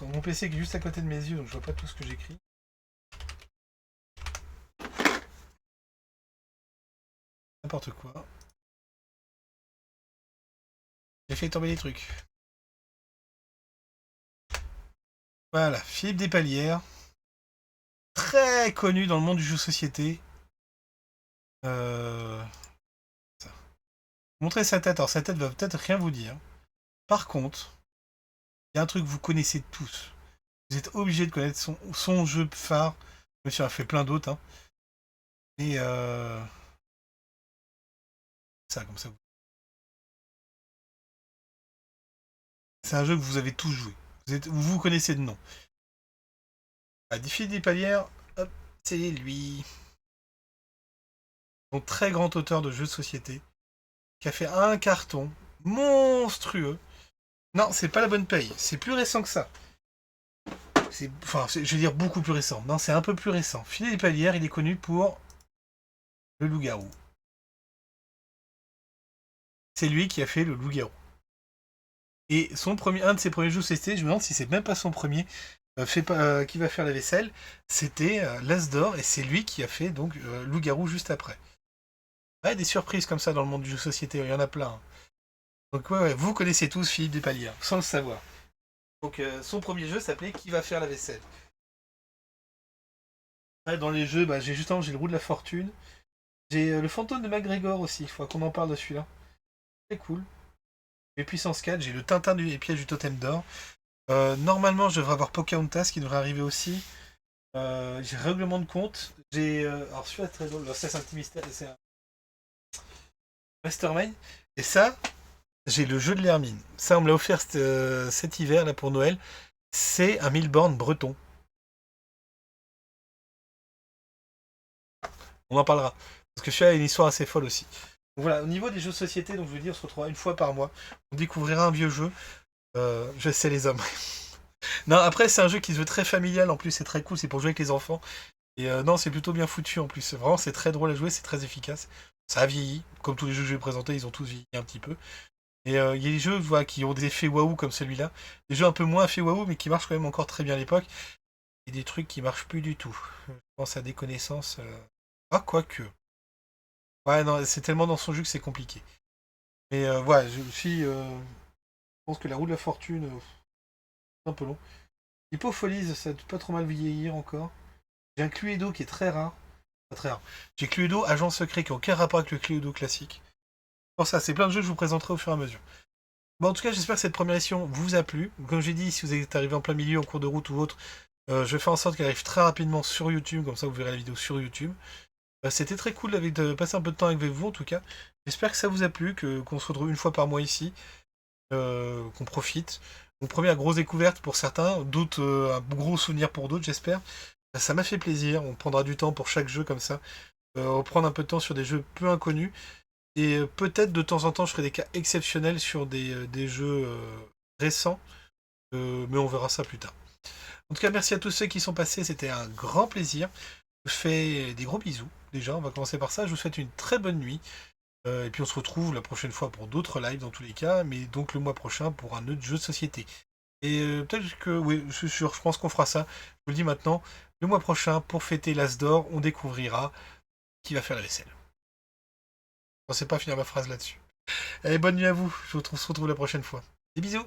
mon PC est juste à côté de mes yeux, donc je vois pas tout ce que j'écris. N'importe quoi. J'ai fait tomber les trucs. Voilà, Philippe Despalières. Très connu dans le monde du jeu de société. Ça. Montrer sa tête. Alors sa tête va peut-être rien vous dire. Par contre, il y a un truc que vous connaissez tous. Vous êtes obligé de connaître son jeu phare. Même si on a fait plein d'autres. Hein. Et ça, comme ça. C'est un jeu que vous avez tous joué. Vous connaissez de nom. Philippe Despalières, hop, c'est lui. Un très grand auteur de jeux de société. Qui a fait un carton monstrueux. Non, c'est pas la bonne paye. C'est plus récent que ça. Je vais dire beaucoup plus récent. Non, c'est un peu plus récent. Philippe Despalières, il est connu pour le loup-garou. C'est lui qui a fait le loup-garou. Et un de ses premiers jeux, c'était, je me demande si c'est même pas son premier, qui va faire la vaisselle, c'était l'As d'or, et c'est lui qui a fait donc loup-garou juste après. Ouais, des surprises comme ça dans le monde du jeu de société, il y en a plein. Donc ouais, vous connaissez tous Philippe Despalières, sans le savoir. Donc son premier jeu s'appelait Qui va faire la vaisselle. Ouais, dans les jeux, j'ai le roue de la fortune. J'ai le fantôme de MacGregor aussi, il faut qu'on en parle de celui-là. C'est cool. J'ai puissance 4, j'ai le Tintin et piège du totem d'or. Normalement, je devrais avoir Pocahontas qui devrait arriver aussi. J'ai règlement de compte. J'ai. Alors, celui-là, très drôle. Ça, c'est un petit mystère. C'est un Mastermind. Et ça, j'ai le jeu de l'Hermine. Ça, on me l'a offert cet hiver, là, pour Noël. C'est un Milborn breton. On en parlera. Parce que celui-là a une histoire assez folle aussi. Donc voilà, au niveau des jeux de société, donc je veux dire, on se retrouvera une fois par mois. On découvrira un vieux jeu. Je sais les hommes. Non, après, c'est un jeu qui se veut très familial. En plus, c'est très cool. C'est pour jouer avec les enfants. Et non, c'est plutôt bien foutu en plus. Vraiment, c'est très drôle à jouer. C'est très efficace. Ça a vieilli. Comme tous les jeux que je vais présenter, ils ont tous vieilli un petit peu. Et il y a des jeux voilà, qui ont des effets waouh comme celui-là. Des jeux un peu moins effets waouh, mais qui marchent quand même encore très bien à l'époque. Et des trucs qui marchent plus du tout. Je pense à des connaissances. Ah, quoique. Ouais, non, c'est tellement dans son jeu que c'est compliqué. Mais ouais, je pense que la roue de la fortune, c'est un peu long. Hippofolise, ça doit pas trop mal vieillir encore. J'ai un Cluedo qui est très rare. Pas très rare. J'ai Cluedo, agent secret, qui n'a aucun rapport avec le Cluedo classique. Pour ça, c'est plein de jeux que je vous présenterai au fur et à mesure. Bon, en tout cas, j'espère que cette première émission vous a plu. Comme j'ai dit, si vous êtes arrivé en plein milieu, en cours de route ou autre, je vais faire en sorte qu'elle arrive très rapidement sur YouTube, comme ça vous verrez la vidéo sur YouTube. C'était très cool de passer un peu de temps avec vous, en tout cas. J'espère que ça vous a plu, qu'on se retrouve une fois par mois ici, qu'on profite. Une première grosse découverte pour certains, d'autres un gros souvenir pour d'autres, j'espère. Ça m'a fait plaisir, on prendra du temps pour chaque jeu comme ça. Reprendre un peu de temps sur des jeux peu inconnus. Et peut-être de temps en temps, je ferai des cas exceptionnels sur des jeux récents. Mais on verra ça plus tard. En tout cas, merci à tous ceux qui sont passés, c'était un grand plaisir. Je vous fais des gros bisous. Déjà, on va commencer par ça. Je vous souhaite une très bonne nuit. Et puis on se retrouve la prochaine fois pour d'autres lives dans tous les cas, mais donc le mois prochain pour un autre jeu de société. Et peut-être que, oui, je suis sûr, je pense qu'on fera ça. Je vous le dis maintenant, le mois prochain, pour fêter l'As d'Or, on découvrira qui va faire la vaisselle. Je ne pensais pas finir ma phrase là-dessus. Allez, bonne nuit à vous. Se retrouve la prochaine fois. Des bisous.